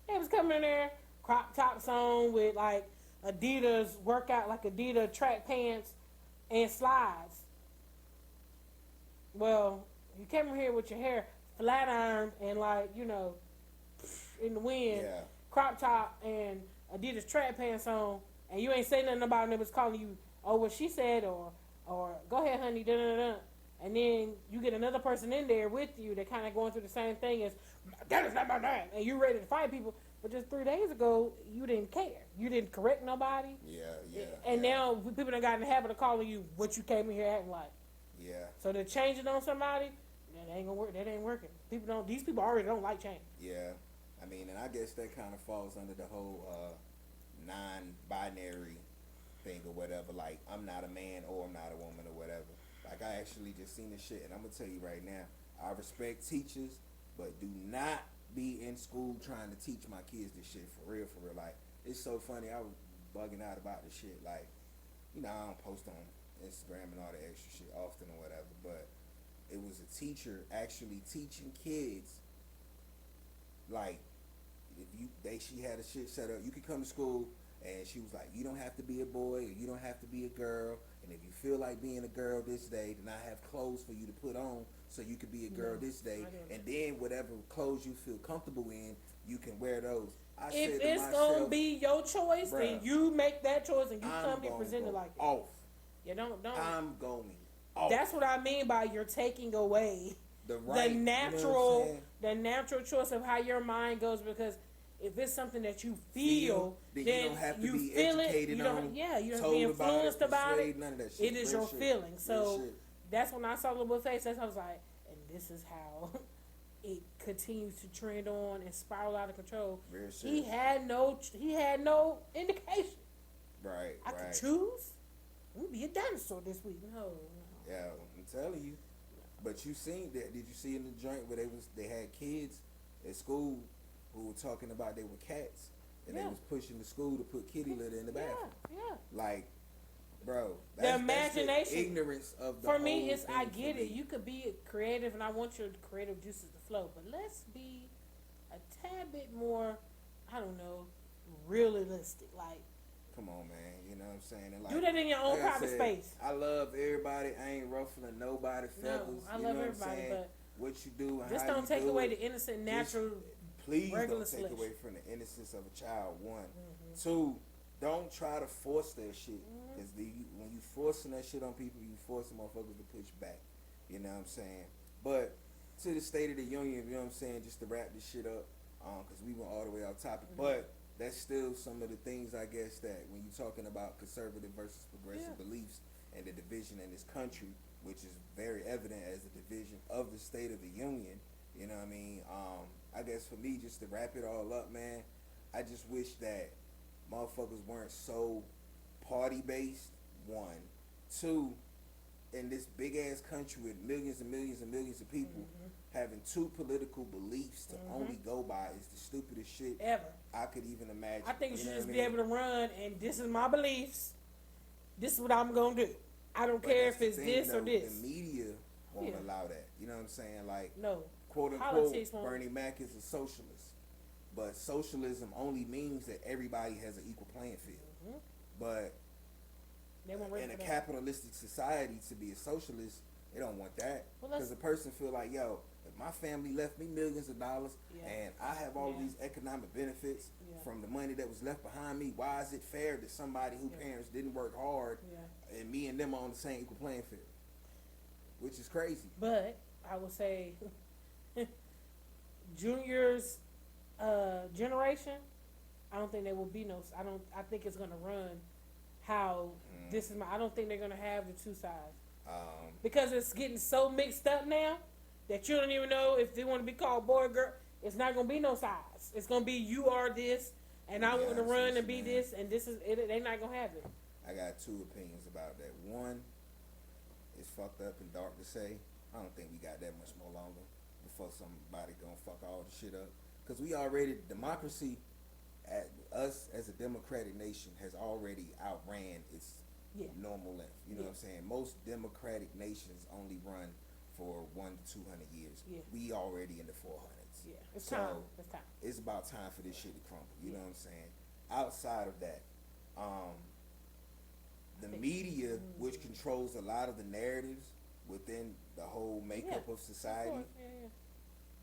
They was coming in there, crop tops on with like Adidas workout, like Adidas track pants and slides. Well, you came in here with your hair flat ironed and like, in the wind, Yeah. crop top and Adidas track pants on, and you ain't say nothing about it. And it was calling you, oh, what she said, or go ahead, honey, da da da. And then you get another person in there with you that kind of going through the same thing as, that is not my name, and you ready to fight people. But just 3 days ago, you didn't care. You didn't correct nobody. Yeah. And now people done got in the habit of calling you what you came in here acting like. Yeah. So to change it on somebody, that ain't gonna work. That ain't working. These people already don't like change. Yeah. I mean, and I guess that kind of falls under the whole non-binary thing or whatever. Like, I'm not a man or I'm not a woman or whatever. Like, I actually just seen this shit, and I'm gonna tell you right now, I respect teachers, but do not be in school trying to teach my kids this shit for real. Like, it's so funny. I was bugging out about this shit. Like, I don't post on Instagram and all the extra shit often or whatever, but it was a teacher actually teaching kids, like, she had a shit set up. You could come to school, and she was like, you don't have to be a boy or you don't have to be a girl, and if you feel like being a girl this day, then I have clothes for you to put on so you could be a girl this day, and then whatever clothes you feel comfortable in, you can wear those. If it's gonna be your choice, then you make that choice and you come be presented like it. Off. You don't. I'm going off. That's what I mean by you're taking away the natural choice of how your mind goes, because if it's something that you feel, then you don't have to be feel educated it. You don't, on, you don't be influenced about it. None of that shit. It is your feeling. So that's when I saw Little Boy Face. That's I was like, and this is how it continues to trend on and spiral out of control. He had no indication. Right. I could choose. We'll be a dinosaur this week. No. Yeah, I'm telling you. But you seen that? Did you see in the joint where they had kids at school who were talking about they were cats, and they was pushing the school to put kitty litter in the bathroom? Yeah. Like, bro, the imagination, that's the ignorance of the for me. It's thing I get it. You could be creative, and I want your creative juices to flow, but let's be a tad bit more, I don't know, realistic. Like, come on, man. You know what I'm saying? And like, do that in your own private space. I love everybody. I ain't ruffling nobody's feathers. No, I love everybody, but what you do and just how don't take do away it, the innocent, natural. Please regular don't take slush. away from the innocence of a child. 1, 2, don't try to force that shit. Because when you forcing that shit on people, you forcing motherfuckers to push back. You know what I'm saying? But to the State of the Union, you know what I'm saying, just to wrap this shit up, because we went all the way off topic. But that's still some of the things, I guess, that when you're talking about conservative versus progressive beliefs and the division in this country, which is very evident as a division of the State of the Union, you know what I mean? I guess for me, just to wrap it all up, man, I just wish that motherfuckers weren't so party-based, 1. 2, in this big-ass country with millions and millions and millions of people, having 2 political beliefs to only go by is the stupidest shit ever I could even imagine. I think you should just be able to run, and this is my beliefs. This is what I'm going to do. I don't care if it's this or this. The media won't allow that. You know what I'm saying? Like, no. quote-unquote, Bernie Mac is a socialist. But socialism only means that everybody has an equal playing field. But in a capitalistic society, to be a socialist, they don't want that. Because a person feel like, yo, if my family left me millions of dollars and I have all of these economic benefits from the money that was left behind me, why is it fair that somebody whose parents didn't work hard and me and them are on the same equal playing field? Which is crazy. But I would say Junior's generation, I don't think there will be no. I think it's gonna run how this is. I don't think they're gonna have the 2 sides because it's getting so mixed up now that you don't even know if they want to be called boy or girl. It's not gonna be no sides. It's gonna be you are this, and I want to run and be this, and this is it. They're not gonna have it. I got 2 opinions about that. 1, it's fucked up and dark to say. I don't think we got that much more longer before somebody gonna fuck all the shit up. Because we already, democracy, us as a democratic nation has already outran its normal length. You know what I'm saying? Most democratic nations only run for 100 to 200 years. Yeah. We already in the 400s. Yeah, it's So, time. It's time. It's about time for this shit to crumble. You Yeah. know what I'm saying? Outside of that, the media, which controls a lot of the narratives within the whole makeup of society, Of course. Yeah.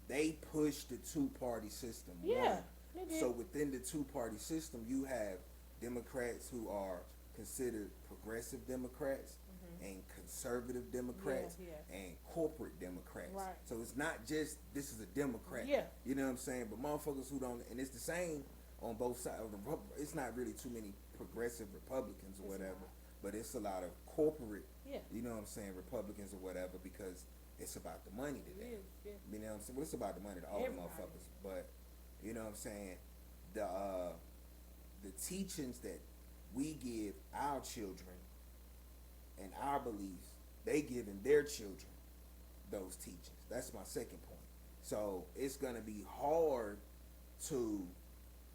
they push the two-party system. Yeah. One. So within the two-party system, you have Democrats who are considered progressive Democrats and conservative Democrats and corporate Democrats. Right. So it's not just this is a Democrat. Yeah. You know what I'm saying? But motherfuckers who don't, and it's the same on both sides. It's not really too many progressive Republicans or whatever, but it's a lot of corporate, you know what I'm saying, Republicans or whatever, because it's about the money to them. You know what I'm saying? Well, it's about the money to all the motherfuckers. But, you know what I'm saying, the teachings that we give our children and our beliefs, they give in their children those teachings. That's my second point. So it's going to be hard to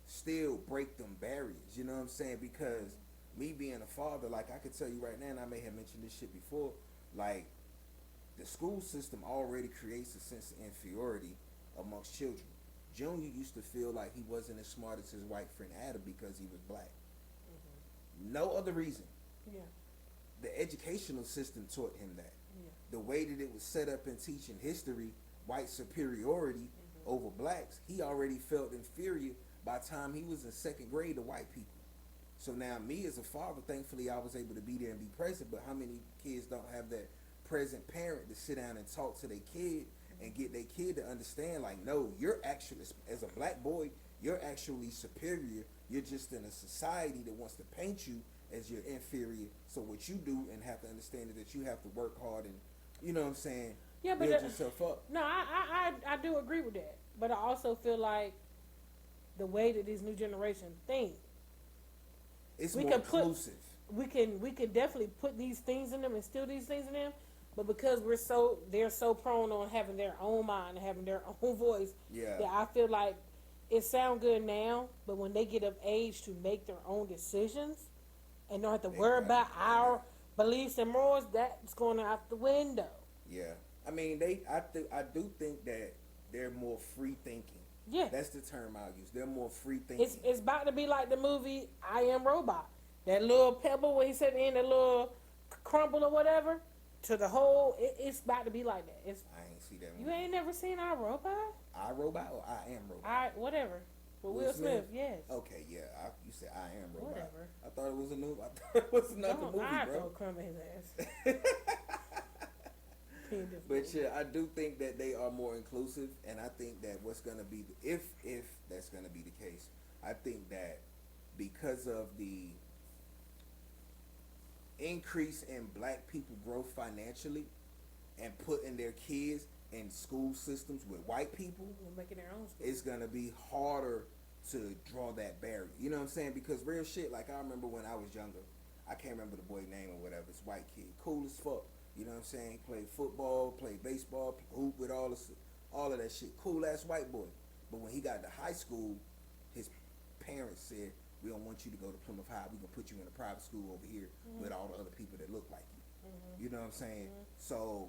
still break them barriers, you know what I'm saying? Because me being a father, like I could tell you right now, and I may have mentioned this shit before, like the school system already creates a sense of inferiority amongst children. Junior used to feel like he wasn't as smart as his white friend Adam because he was black. No other reason. Yeah. The educational system taught him that. Yeah. The way that it was set up in teaching history, white superiority over blacks, he already felt inferior by the time he was in second grade to white people. So now me as a father, thankfully I was able to be there and be present, but how many kids don't have that present parent to sit down and talk to their kid and get their kid to understand, like, no, you're actually, as a black boy, you're actually superior. You're just in a society that wants to paint you as you're inferior. So what you do and have to understand is that you have to work hard and, you know what I'm saying, build yourself up. No, I do agree with that. But I also feel like the way that these new generation think, it's more inclusive. We can definitely put these things in them, instill these things in them, but because they're so prone on having their own mind and having their own voice, that I feel like it sounds good now, but when they get of age to make their own decisions and don't have to worry about our beliefs and morals, that's going out the window. Yeah, I mean, I do think that they're more free thinking. Yeah, that's the term I'll use. They're more free thinking. It's about to be like the movie I Am Robot. That little pebble where he said in the little crumble or whatever to the whole. It's about to be like that. I ain't see that movie. You ain't never seen I Robot? I Robot or I Am Robot? Whatever. With Will Smith, yes. Okay, yeah. You said I Am Robot. Whatever. I thought it was a new. I thought it was another movie, I bro. throw crumb in his ass. But yeah, I do think that they are more inclusive, and I think that what's gonna be if that's gonna be the case, I think that because of the increase in black people growth financially and putting their kids in school systems with white people, making their own school, it's gonna be harder to draw that barrier. You know what I'm saying? Because real shit, like I remember when I was younger, I can't remember the boy name or whatever. It's white kid, cool as fuck. You know what I'm saying? Played football, played baseball, hoop with all of that shit. Cool ass white boy. But when he got to high school, his parents said, "We don't want you to go to Plymouth High. We gonna put you in a private school over here with all the other people that look like you." You know what I'm saying? So,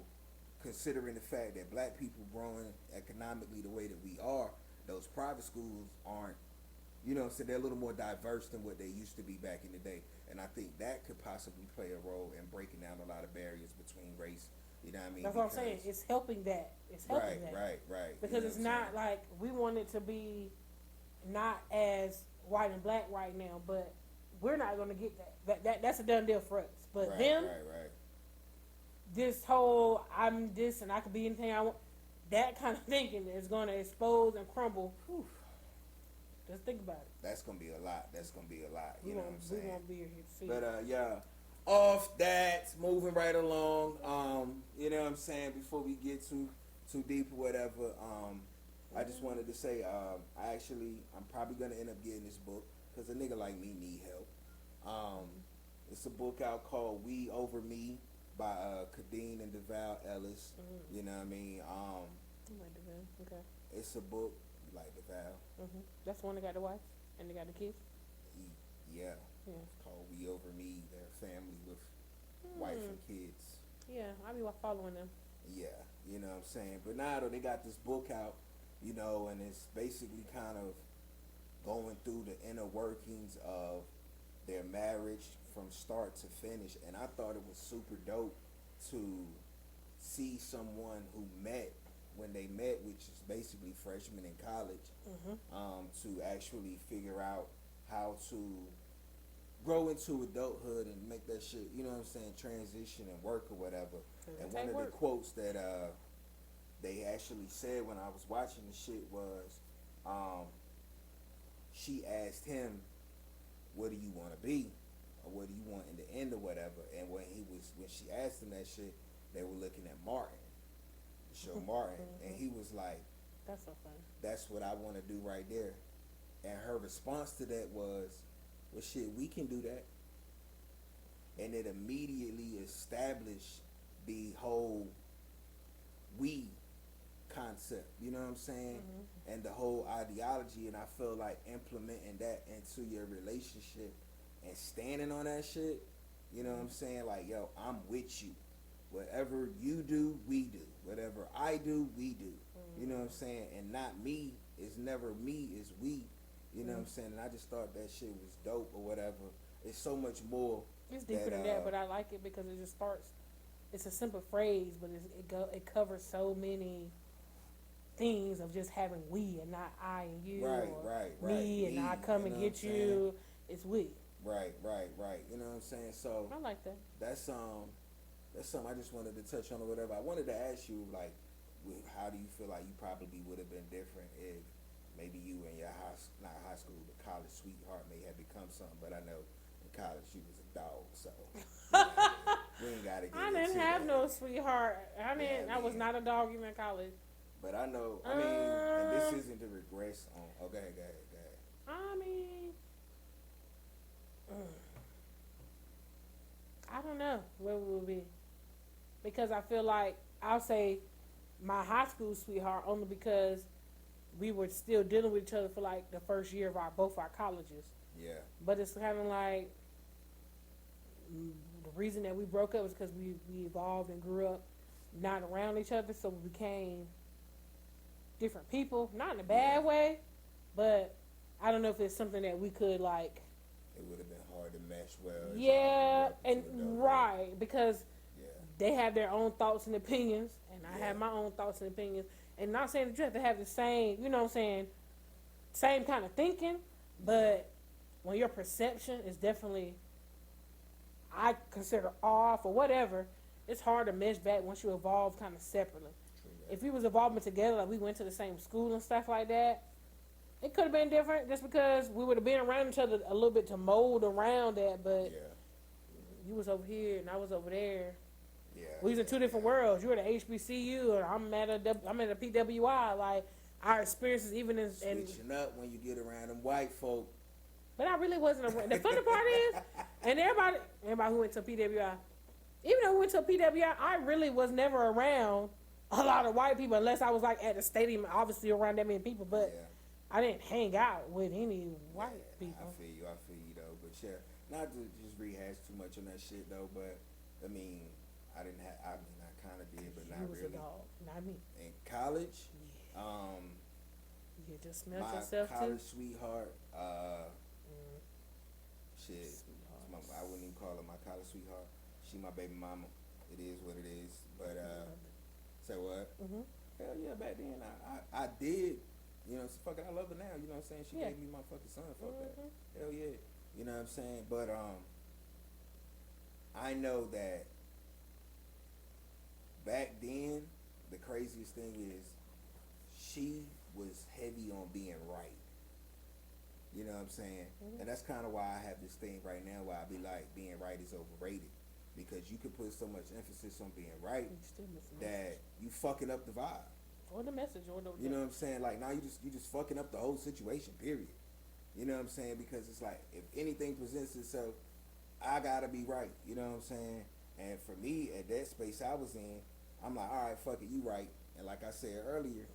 considering the fact that black people growing economically the way that we are, those private schools aren't, you know what I'm saying, they're a little more diverse than what they used to be back in the day. And I think that could possibly play a role in breaking down a lot of barriers between race. You know what I mean? That's what I'm saying. It's helping that. It's helping that. Right. Because it's not like we want it to be not as white and black right now, but we're not going to get that. That's a done deal for us. But them, this whole I'm this and I could be anything I want, that kind of thinking is going to expose and crumble. Whew. Just think about it. That's gonna be a lot. You know what I'm saying? We won't be here to see. But yeah, off that, moving right along. You know what I'm saying? Before we get too deep or whatever, I just wanted to say, I'm probably gonna end up getting this book because a nigga like me need help. It's a book out called We Over Me by Kadeen and DeVal Ellis. You know what I mean? Okay. It's a book. Like DeVal. That's the one that got the wife and they got the kids? Yeah. It's called We Over Me. They're a family with wife and kids. Yeah, I be following them. Yeah, you know what I'm saying. But now though they got this book out, you know, and it's basically kind of going through the inner workings of their marriage from start to finish. And I thought it was super dope to see someone who met when they met, which is basically freshmen in college, to actually figure out how to grow into adulthood and make that shit, you know what I'm saying, transition and work or whatever. And one of the quotes that they actually said when I was watching the shit was, she asked him, what do you want to be? Or what do you want in the end or whatever? And when she asked him that shit, they were looking at Martin, the show Martin, and he was like, that's so funny. that's what I want to do right there. And her response to that was, well, shit, we can do that. And it immediately established the whole we concept, you know what I'm saying? And the whole ideology, and I feel like implementing that into your relationship and standing on that shit, you know what I'm saying? Like, yo, I'm with you. Whatever you do, we do. Whatever I do, we do. You know what I'm saying? And not me is never me, is we. You know what I'm saying? And I just thought that shit was dope or whatever. It's so much more. It's deeper than that, but I like it because it just starts. It's a simple phrase, but it covers so many things of just having we and not I and you, right. me and I come and get you. It's we. Right. You know what I'm saying? So I like that. That's something I just wanted to touch on or whatever. I wanted to ask you, like, how do you feel like you probably would have been different if maybe you and your not high school, but college sweetheart may have become something? But I know in college you was a dog, so we ain't gotta get I didn't have no sweetheart. I was not a dog even in college. But I know, I mean, and this isn't to regress on. Oh, go ahead. I mean, I don't know where we will be. Because I feel like, I'll say my high school sweetheart only because we were still dealing with each other for like the first year of both our colleges. Yeah. But it's kind of like, the reason that we broke up was because we evolved and grew up not around each other, so we became different people. Not in a bad way, but I don't know if it's something that we could like. It would have been hard to mesh well. Yeah, and right, because they have their own thoughts and opinions, and I have my own thoughts and opinions. And not saying that you have to have the same, you know what I'm saying, same kind of thinking, but when your perception is definitely, I consider off or whatever, it's hard to mesh back once you evolve kind of separately. If we was evolving together, like we went to the same school and stuff like that, it could have been different just because we would have been around each other a little bit to mold around that, but you was over here and I was over there. Yeah. We was in two different worlds. You were at a HBCU and I'm at a PWI. Like, our experiences even in switching up when you get around them white folk. But I really wasn't around. The funny part is, and everybody who went to PWI, even though we went to PWI, I really was never around a lot of white people unless I was like at the stadium, obviously around that many people. But I didn't hang out with any white people. I feel you though. But yeah, not to just rehash too much on that shit though. But I mean, I kind of did, but not really. You was a dog, not me. In college, you just smelled my yourself college too. sweetheart, shit, I wouldn't even call her my college sweetheart. She my baby mama. It is what it is. But say what? Hell yeah, back then I did. You know, fuck it, I love her now. You know what I'm saying? She gave me my fucking son. Fuck that. Hell yeah. You know what I'm saying? But I know that back then, the craziest thing is she was heavy on being right. You know what I'm saying? And that's kind of why I have this thing right now where I be like, being right is overrated. Because you can put so much emphasis on being right that you fucking up the vibe. Or the message, you know what I'm saying? Like, now you just fucking up the whole situation, period. You know what I'm saying? Because it's like, if anything presents itself, I gotta be right. You know what I'm saying? And for me, at that space I was in, I'm like, all right, fuck it, you right. And like I said earlier,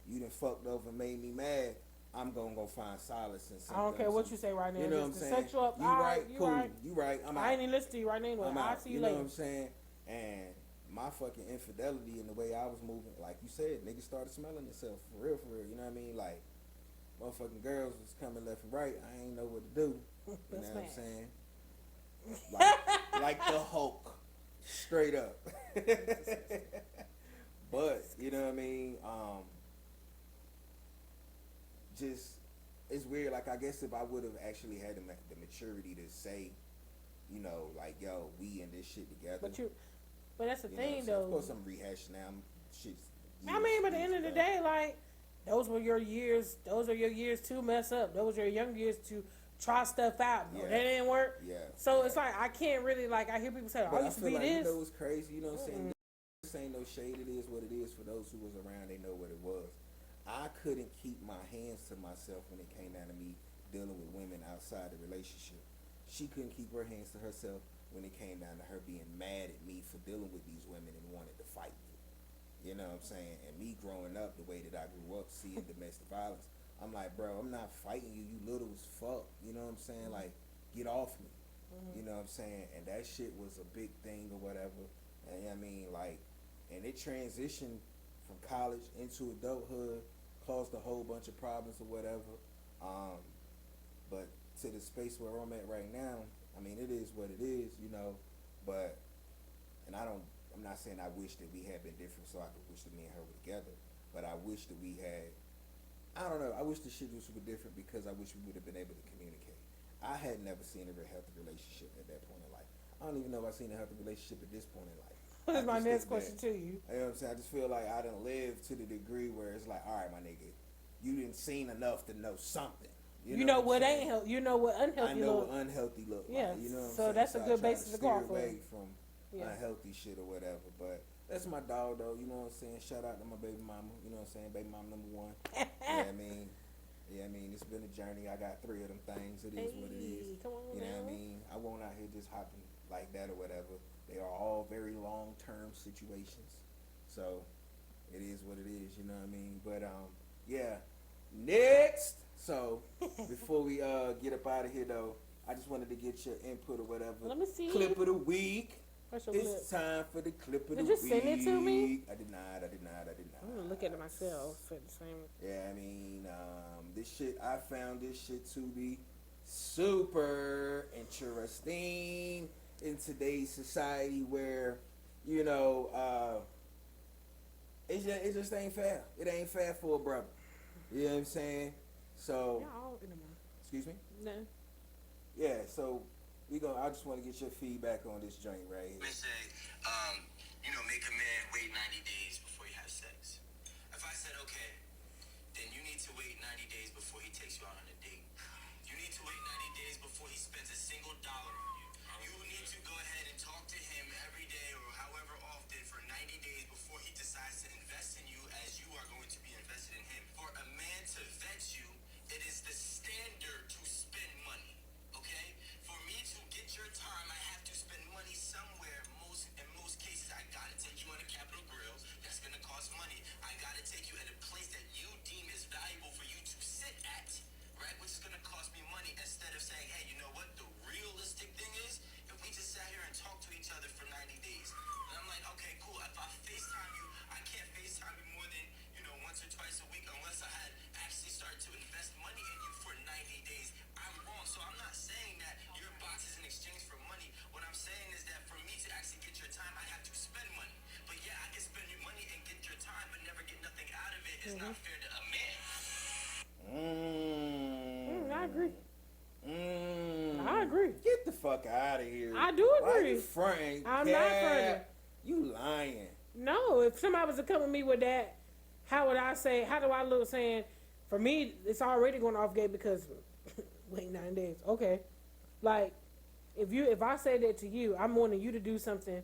you done fucked over and made me mad. I'm gonna go find solace in something. I don't care what you say right now. You know what I'm saying? Set you up. You right, cool. Right. You right. I ain't even listen to you right now. Anyway. I'll see you later. You know what I'm saying? And my fucking infidelity and the way I was moving, like you said, niggas started smelling themselves for real, you know what I mean? Like, motherfucking girls was coming left and right. I ain't know what to do. You know what I'm saying? Like the Hulk, straight up. But you know what I mean? Just it's weird. Like I guess if I would have actually had the maturity to say, you know, like yo, we in this shit together. But that's the thing, so though. Of course, I'm rehashing now. Shit's I mean, but at the end of the day, like those were your years. Those are your years to mess up. Those are your young years to try stuff out. Yeah. That didn't work. Yeah. So it's like I can't really like. I hear people say, "Oh, I used to be like, this." You know what's crazy? You know what I'm saying? This ain't no shade. It is what it is. For those who was around, they know what it was. I couldn't keep my hands to myself when it came down to me dealing with women outside the relationship. She couldn't keep her hands to herself when it came down to her being mad at me for dealing with these women and wanted to fight me. You know what I'm saying? And me growing up the way that I grew up, seeing domestic violence, I'm like, bro, I'm not fighting you. You little as fuck. You know what I'm saying? Like, get off me. You know what I'm saying? And that shit was a big thing or whatever. And I mean, like, and it transitioned from college into adulthood, caused a whole bunch of problems or whatever. But to the space where I'm at right now, I mean, it is what it is, you know. But, and I'm not saying I wish that we had been different so I could wish that me and her were together. But I wish that we had, I don't know, I wish the shit was different because I wish we would have been able to communicate. I had never seen a real healthy relationship at that point in life. I don't even know if I've seen a healthy relationship at this point in life. That's my next question to you. You know what I'm saying? I just feel like I done lived to the degree where it's like, all right, my nigga, you didn't seen enough to know something. You know what ain't healthy. You know what unhealthy look. I know what unhealthy look yeah. like. You know what I'm so saying? That's a good basis to go off of. Away from unhealthy shit or whatever. But that's my dog, though. You know what I'm saying? Shout out to my baby mama. You know what I'm saying? Baby mama number one. Yeah, I mean, it's been a journey. I got 3 of them things. It is what it is. Come on, you know what I mean? I won't out here just hopping like that or whatever. They are all very long-term situations. So it is what it is. You know what I mean? But yeah. Next. So before we get up out of here, though, I just wanted to get your input or whatever. Let me see. Clip of the week. It's time for the clip of the week. Did you send it to me? I did not. I'm gonna look at it myself for the same. Yeah, I mean, this shit, I found this shit to be super interesting in today's society where, you know, it just ain't fair. It ain't fair for a brother. You know what I'm saying? So, excuse me? No. Yeah, so I just want to get your feedback on this joint right here. They say, make a man wait 90 days before you have sex. If I said, okay, then you need to wait 90 days before he takes you out on a date. You need to wait 90 days before he spends a single dollar on you. You need to go ahead and talk to him every day or however often for 90 days before he decides to invest in you as you are going to be invested in him. For a man to vet you, it is the standard to spend money, okay? For me to get your time, I have to spend money somewhere. In most cases, I gotta take you on a Capitol Grill. That's gonna cost money. I gotta take you at a place that you deem is valuable for you to sit at, right? Which is gonna cost me money instead of saying, hey, you know what? The realistic thing is, if we just sat here and talked to each other for 90 days, and I'm like, okay, cool. If I FaceTime you, I can't FaceTime you more than, once or twice a week unless I had actually started to invest money in you for 90 days. I'm wrong. So I'm not saying that your box is in exchange for money. What I'm saying is that for me to actually get your time, I have to spend money. But yeah, I can spend your money and get your time, but never get nothing out of it. It's not fair to a man. I agree. I agree. Get the fuck out of here. I do agree. Why you fronting? I'm not fronting. You lying. No, if somebody was to come with me with that, how do I look saying, for me, it's already going off gate because, wait 9 days. Okay. Like, if I say that to you, I'm wanting you to do something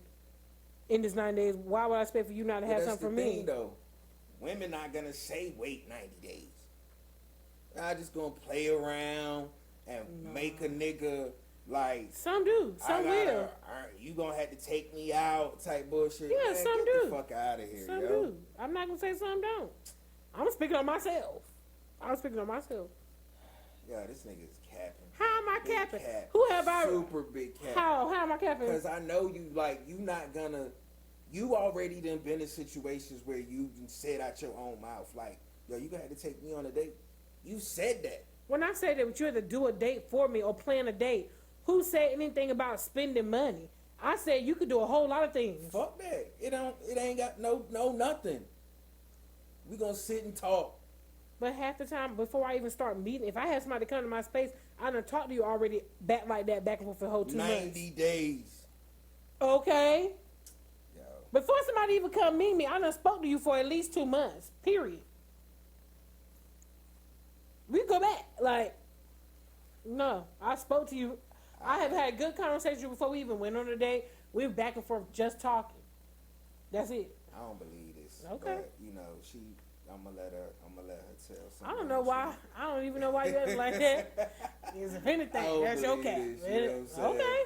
in this 9 days, why would I expect for you not to have something for me? That's the thing, though. Women not going to say wait 90 days. They're just going to play around and make a nigga like... Some do. Some will. You going to have to take me out type bullshit. Yeah, man, some get do. the fuck out of here, some do. I'm not going to say some don't. I'm speaking on myself. Yeah, this nigga is capping. How am I capping? Cap. Who have I... Super big cap. How am I capping? Because I know you, like, you not gonna you already done been in situations where you said out your own mouth, like, yo, you gonna have to take me on a date. You said that. When I say that you had to do a date for me or plan a date, who said anything about spending money? I said you could do a whole lot of things. Fuck that. It ain't got no nothing. We gonna sit and talk. But half the time, before I even start meeting, if I have somebody come to my space, I done talked to you already back like that, back and forth for the whole 2 months. 90 days. Okay. Yo. Before somebody even come meet me, I done spoke to you for at least 2 months. Period. We go back. Like, no, I spoke to you. I have had good conversations before we even went on a date. We were back and forth just talking. That's it. I don't believe this. Okay. But, you know, I'm gonna let her tell something. I don't know why. I don't even know why you act like that. Is if anything, that's your cat. This, you know what I'm saying? Okay.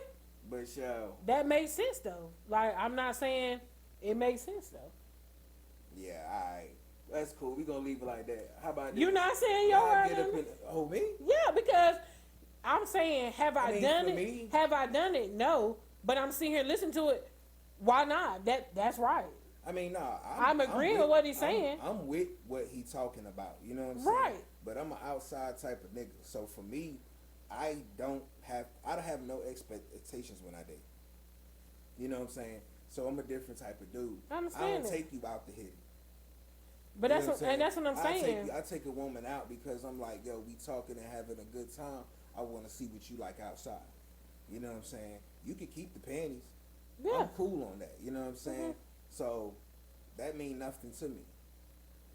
But yo. That makes sense though. Like, I'm not saying it makes sense though. Yeah, alright. That's cool. We gonna leave it like that. How about You're this? not saying your Y'all word. get up in, oh, me? Yeah, because I'm saying, have I mean, done for it? me- Have I done it? No. But I'm sitting here listening to it. Why not? That's right. I mean, nah. I'm agreeing with what he's saying. I'm with what he's talking about. You know what I'm saying? Right. But I'm an outside type of nigga. So for me, I don't have no expectations when I date. You know what I'm saying? So I'm a different type of dude. I I understand don't that. take you out the hit. But You that's know what, I'm saying? and that's what I'm saying. I take a woman out because I'm like, yo, we talking and having a good time. I want to see what you like outside. You know what I'm saying? You can keep the panties. Yeah. I'm cool on that. You know what I'm saying? Mhm. So that mean nothing to me.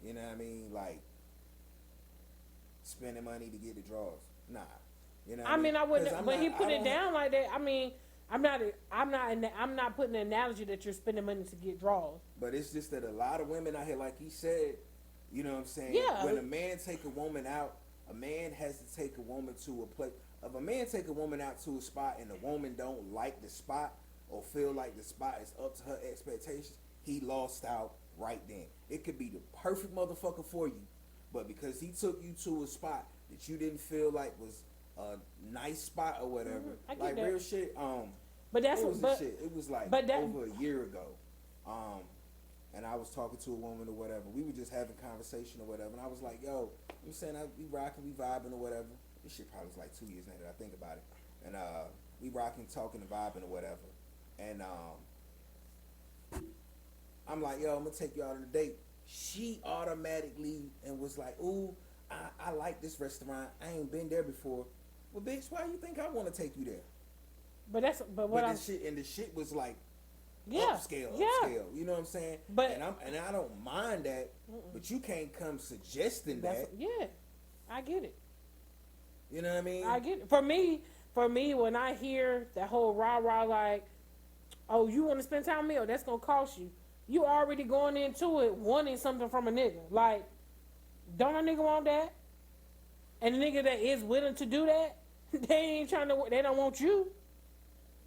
You know what I mean? Like spending money to get the drawers. Nah. You know what I mean, I wouldn't. 'Cause I'm When not- he put I it don't- down like that, I mean, I'm not putting the analogy that you're spending money to get draws. But it's just that a lot of women out here, like he said, you know what I'm saying? Yeah. When a man take a woman out, a man has to take a woman to a place. If a man take a woman out to a spot and the woman don't like the spot or feel like the spot is up to her expectations, he lost out right then. It could be the perfect motherfucker for you, but because he took you to a spot that you didn't feel like was a nice spot or whatever, I get like that. real shit. But that's it was but, the shit. It was like but that- over a year ago. And I was talking to a woman or whatever. We were just having conversation or whatever. And I was like, yo, I'm saying we rocking, we vibing or whatever. This shit probably was like 2 years now that I think about it. And we rocking, talking, and vibing or whatever. And I'm like, yo, I'm gonna take you out on a date. She automatically and was like, ooh, I like this restaurant. I ain't been there before. Well, bitch, why you think I want to take you there? but The shit was like upscale. You know what I'm saying? But- and I don't mind that, but you can't come suggesting that's, that. yeah, I get it. You know what I mean? I get it. For me, when I hear that whole rah rah like, oh, you want to spend time with me? Oh, that's gonna cost you. You already going into it wanting something from a nigga. Like, don't a nigga want that? And the nigga that is willing to do that, they ain't trying to. They don't want you.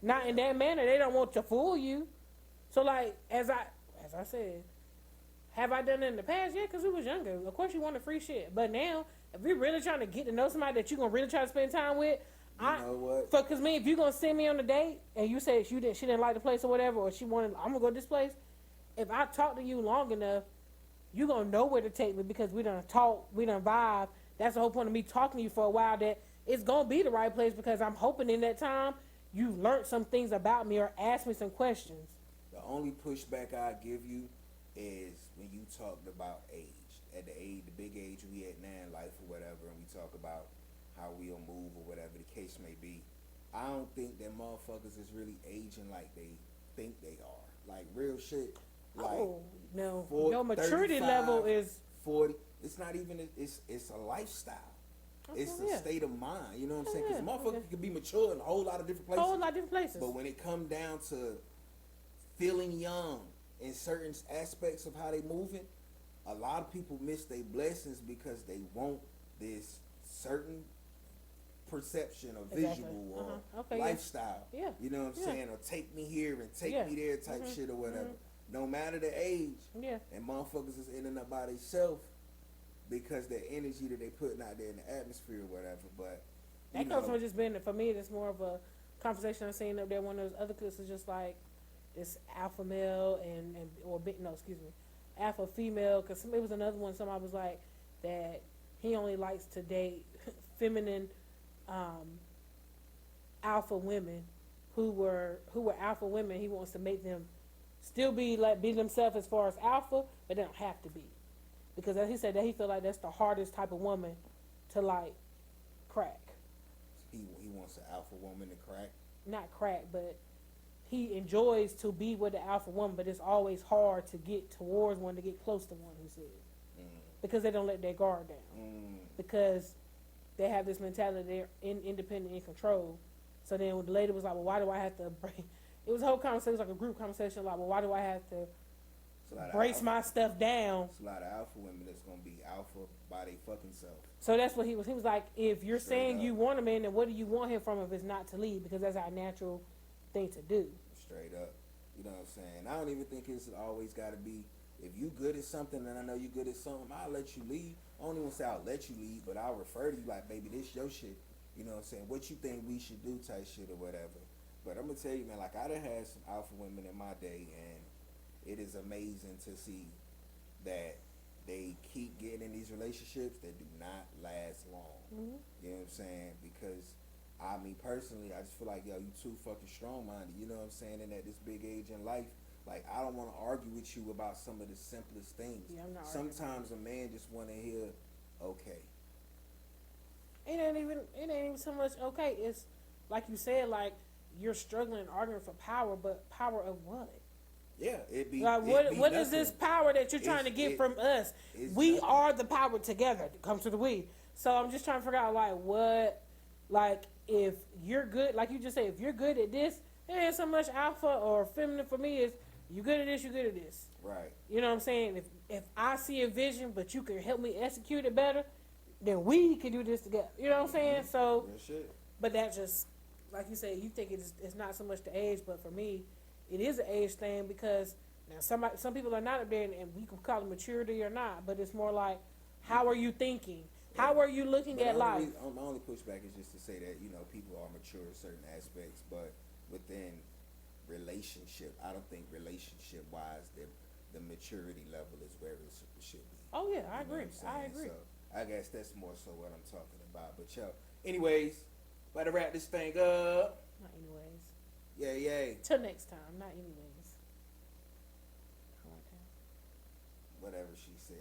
Not in that manner. They don't want to fool you. So like, as I said, have I done it in the past? Yeah, because we was younger. Of course, you want the free shit. But now, if you're really trying to get to know somebody that you're gonna really try to spend time with, You know what? Because me, if you're gonna send me on a date and you say she didn't like the place or whatever, or she wanted, I'm gonna go to this place. If I talk to you long enough, you're gonna know where to take me because we done talk, we done vibe. That's the whole point of me talking to you for a while. That it's gonna be the right place because I'm hoping in that time you learned some things about me or asked me some questions. The only pushback I give you is when you talked about age. At the big age we at now in life or whatever, and we talk about how we'll move or whatever the case may be. I don't think that motherfuckers is really aging like they think they are. Like real shit. Like Oh no, 40, your maturity 35, level is 40. It's not even. It's a lifestyle. It's a yeah. state of mind. You know what I'm Oh, saying? Because yeah, motherfucker okay. can be mature in a whole lot of different a places. whole lot of different places. But when it come down to feeling young in certain aspects of how they moving, a lot of people miss their blessings because they want this certain perception or Exactly. visual or Okay, yeah. lifestyle. Yeah. You know what I'm Yeah. saying? Or take me here and take Yeah. me there type shit or whatever. No matter the age. Yeah. And motherfuckers is in and up by themselves because the energy that they putting out there in the atmosphere or whatever. But That comes from just being, for me, it's more of a conversation I seen up there. One of those other clips is just like, this alpha male alpha female. Because it was another one. Somebody was like that he only likes to date feminine alpha women who were alpha women. He wants to make them still be themselves as far as alpha, but they don't have to be, because as he said that he feel like that's the hardest type of woman to like crack. He wants an alpha woman to crack. Not crack, but he enjoys to be with the alpha woman, but it's always hard to get towards one, to get close to one. He said because they don't let their guard down, because they have this mentality they're independent, in control. So then when the lady was like, well, why do I have to break? It was a whole conversation, like a group conversation, like, well, why do I have to brace my stuff down? It's a lot of alpha women that's going to be alpha by their fucking self. So that's what he was like, if you're saying you want a man, then what do you want him from if it's not to lead? Because that's our natural thing to do. Straight up. You know what I'm saying? I don't even think it's always got to be, if you good at something and I know you good at something, I'll let you lead. I don't even say I'll let you lead, but I'll refer to you like, baby, this your shit. You know what I'm saying? What you think we should do type shit or whatever. But I'm going to tell you, man, like, I done had some alpha women in my day, and it is amazing to see that they keep getting in these relationships that do not last long. Mm-hmm. You know what I'm saying? Because me personally, I just feel like, yo, you too fucking strong-minded. You know what I'm saying? And at this big age in life, like, I don't want to argue with you about some of the simplest things. Yeah, I'm not Sometimes a man just want to hear, okay. It ain't even so much okay. It's like you said, like, you're struggling, arguing for power, but power of what? Yeah, it be like what is this power that you're trying to get from us? We nothing. are the power together. It comes to the we. So I'm just trying to figure out like what, like if you're good, like you just say, if you're good at this, there ain't so much alpha or feminine for me. Is you good at this, you good at this. Right. You know what I'm saying? If I see a vision, but you can help me execute it better, then we can do this together. You know what I'm saying? So, Real shit. but that just, like you say, you think it's not so much the age, but for me, it is an age thing, because now some people are not up there, and we can call it maturity or not, but it's more like, how are you thinking? How are you looking at life? My only pushback is just to say that, you know, people are mature in certain aspects, but within relationship, I don't think relationship-wise the maturity level is where it should be. Oh yeah, I You know agree. what I'm I saying? agree. So I guess that's more so what I'm talking about. But yo, anyways, about to wrap this thing up. Not anyways. Yay. Till next time. Not anyways. I like that. Whatever she said.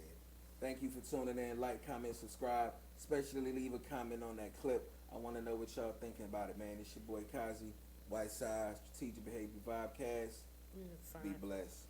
Thank you for tuning in. Like, comment, subscribe. Especially leave a comment on that clip. I want to know what y'all thinking about it, man. It's your boy Kazi, Whiteside, Strategic Behavior Vibecast. Be blessed.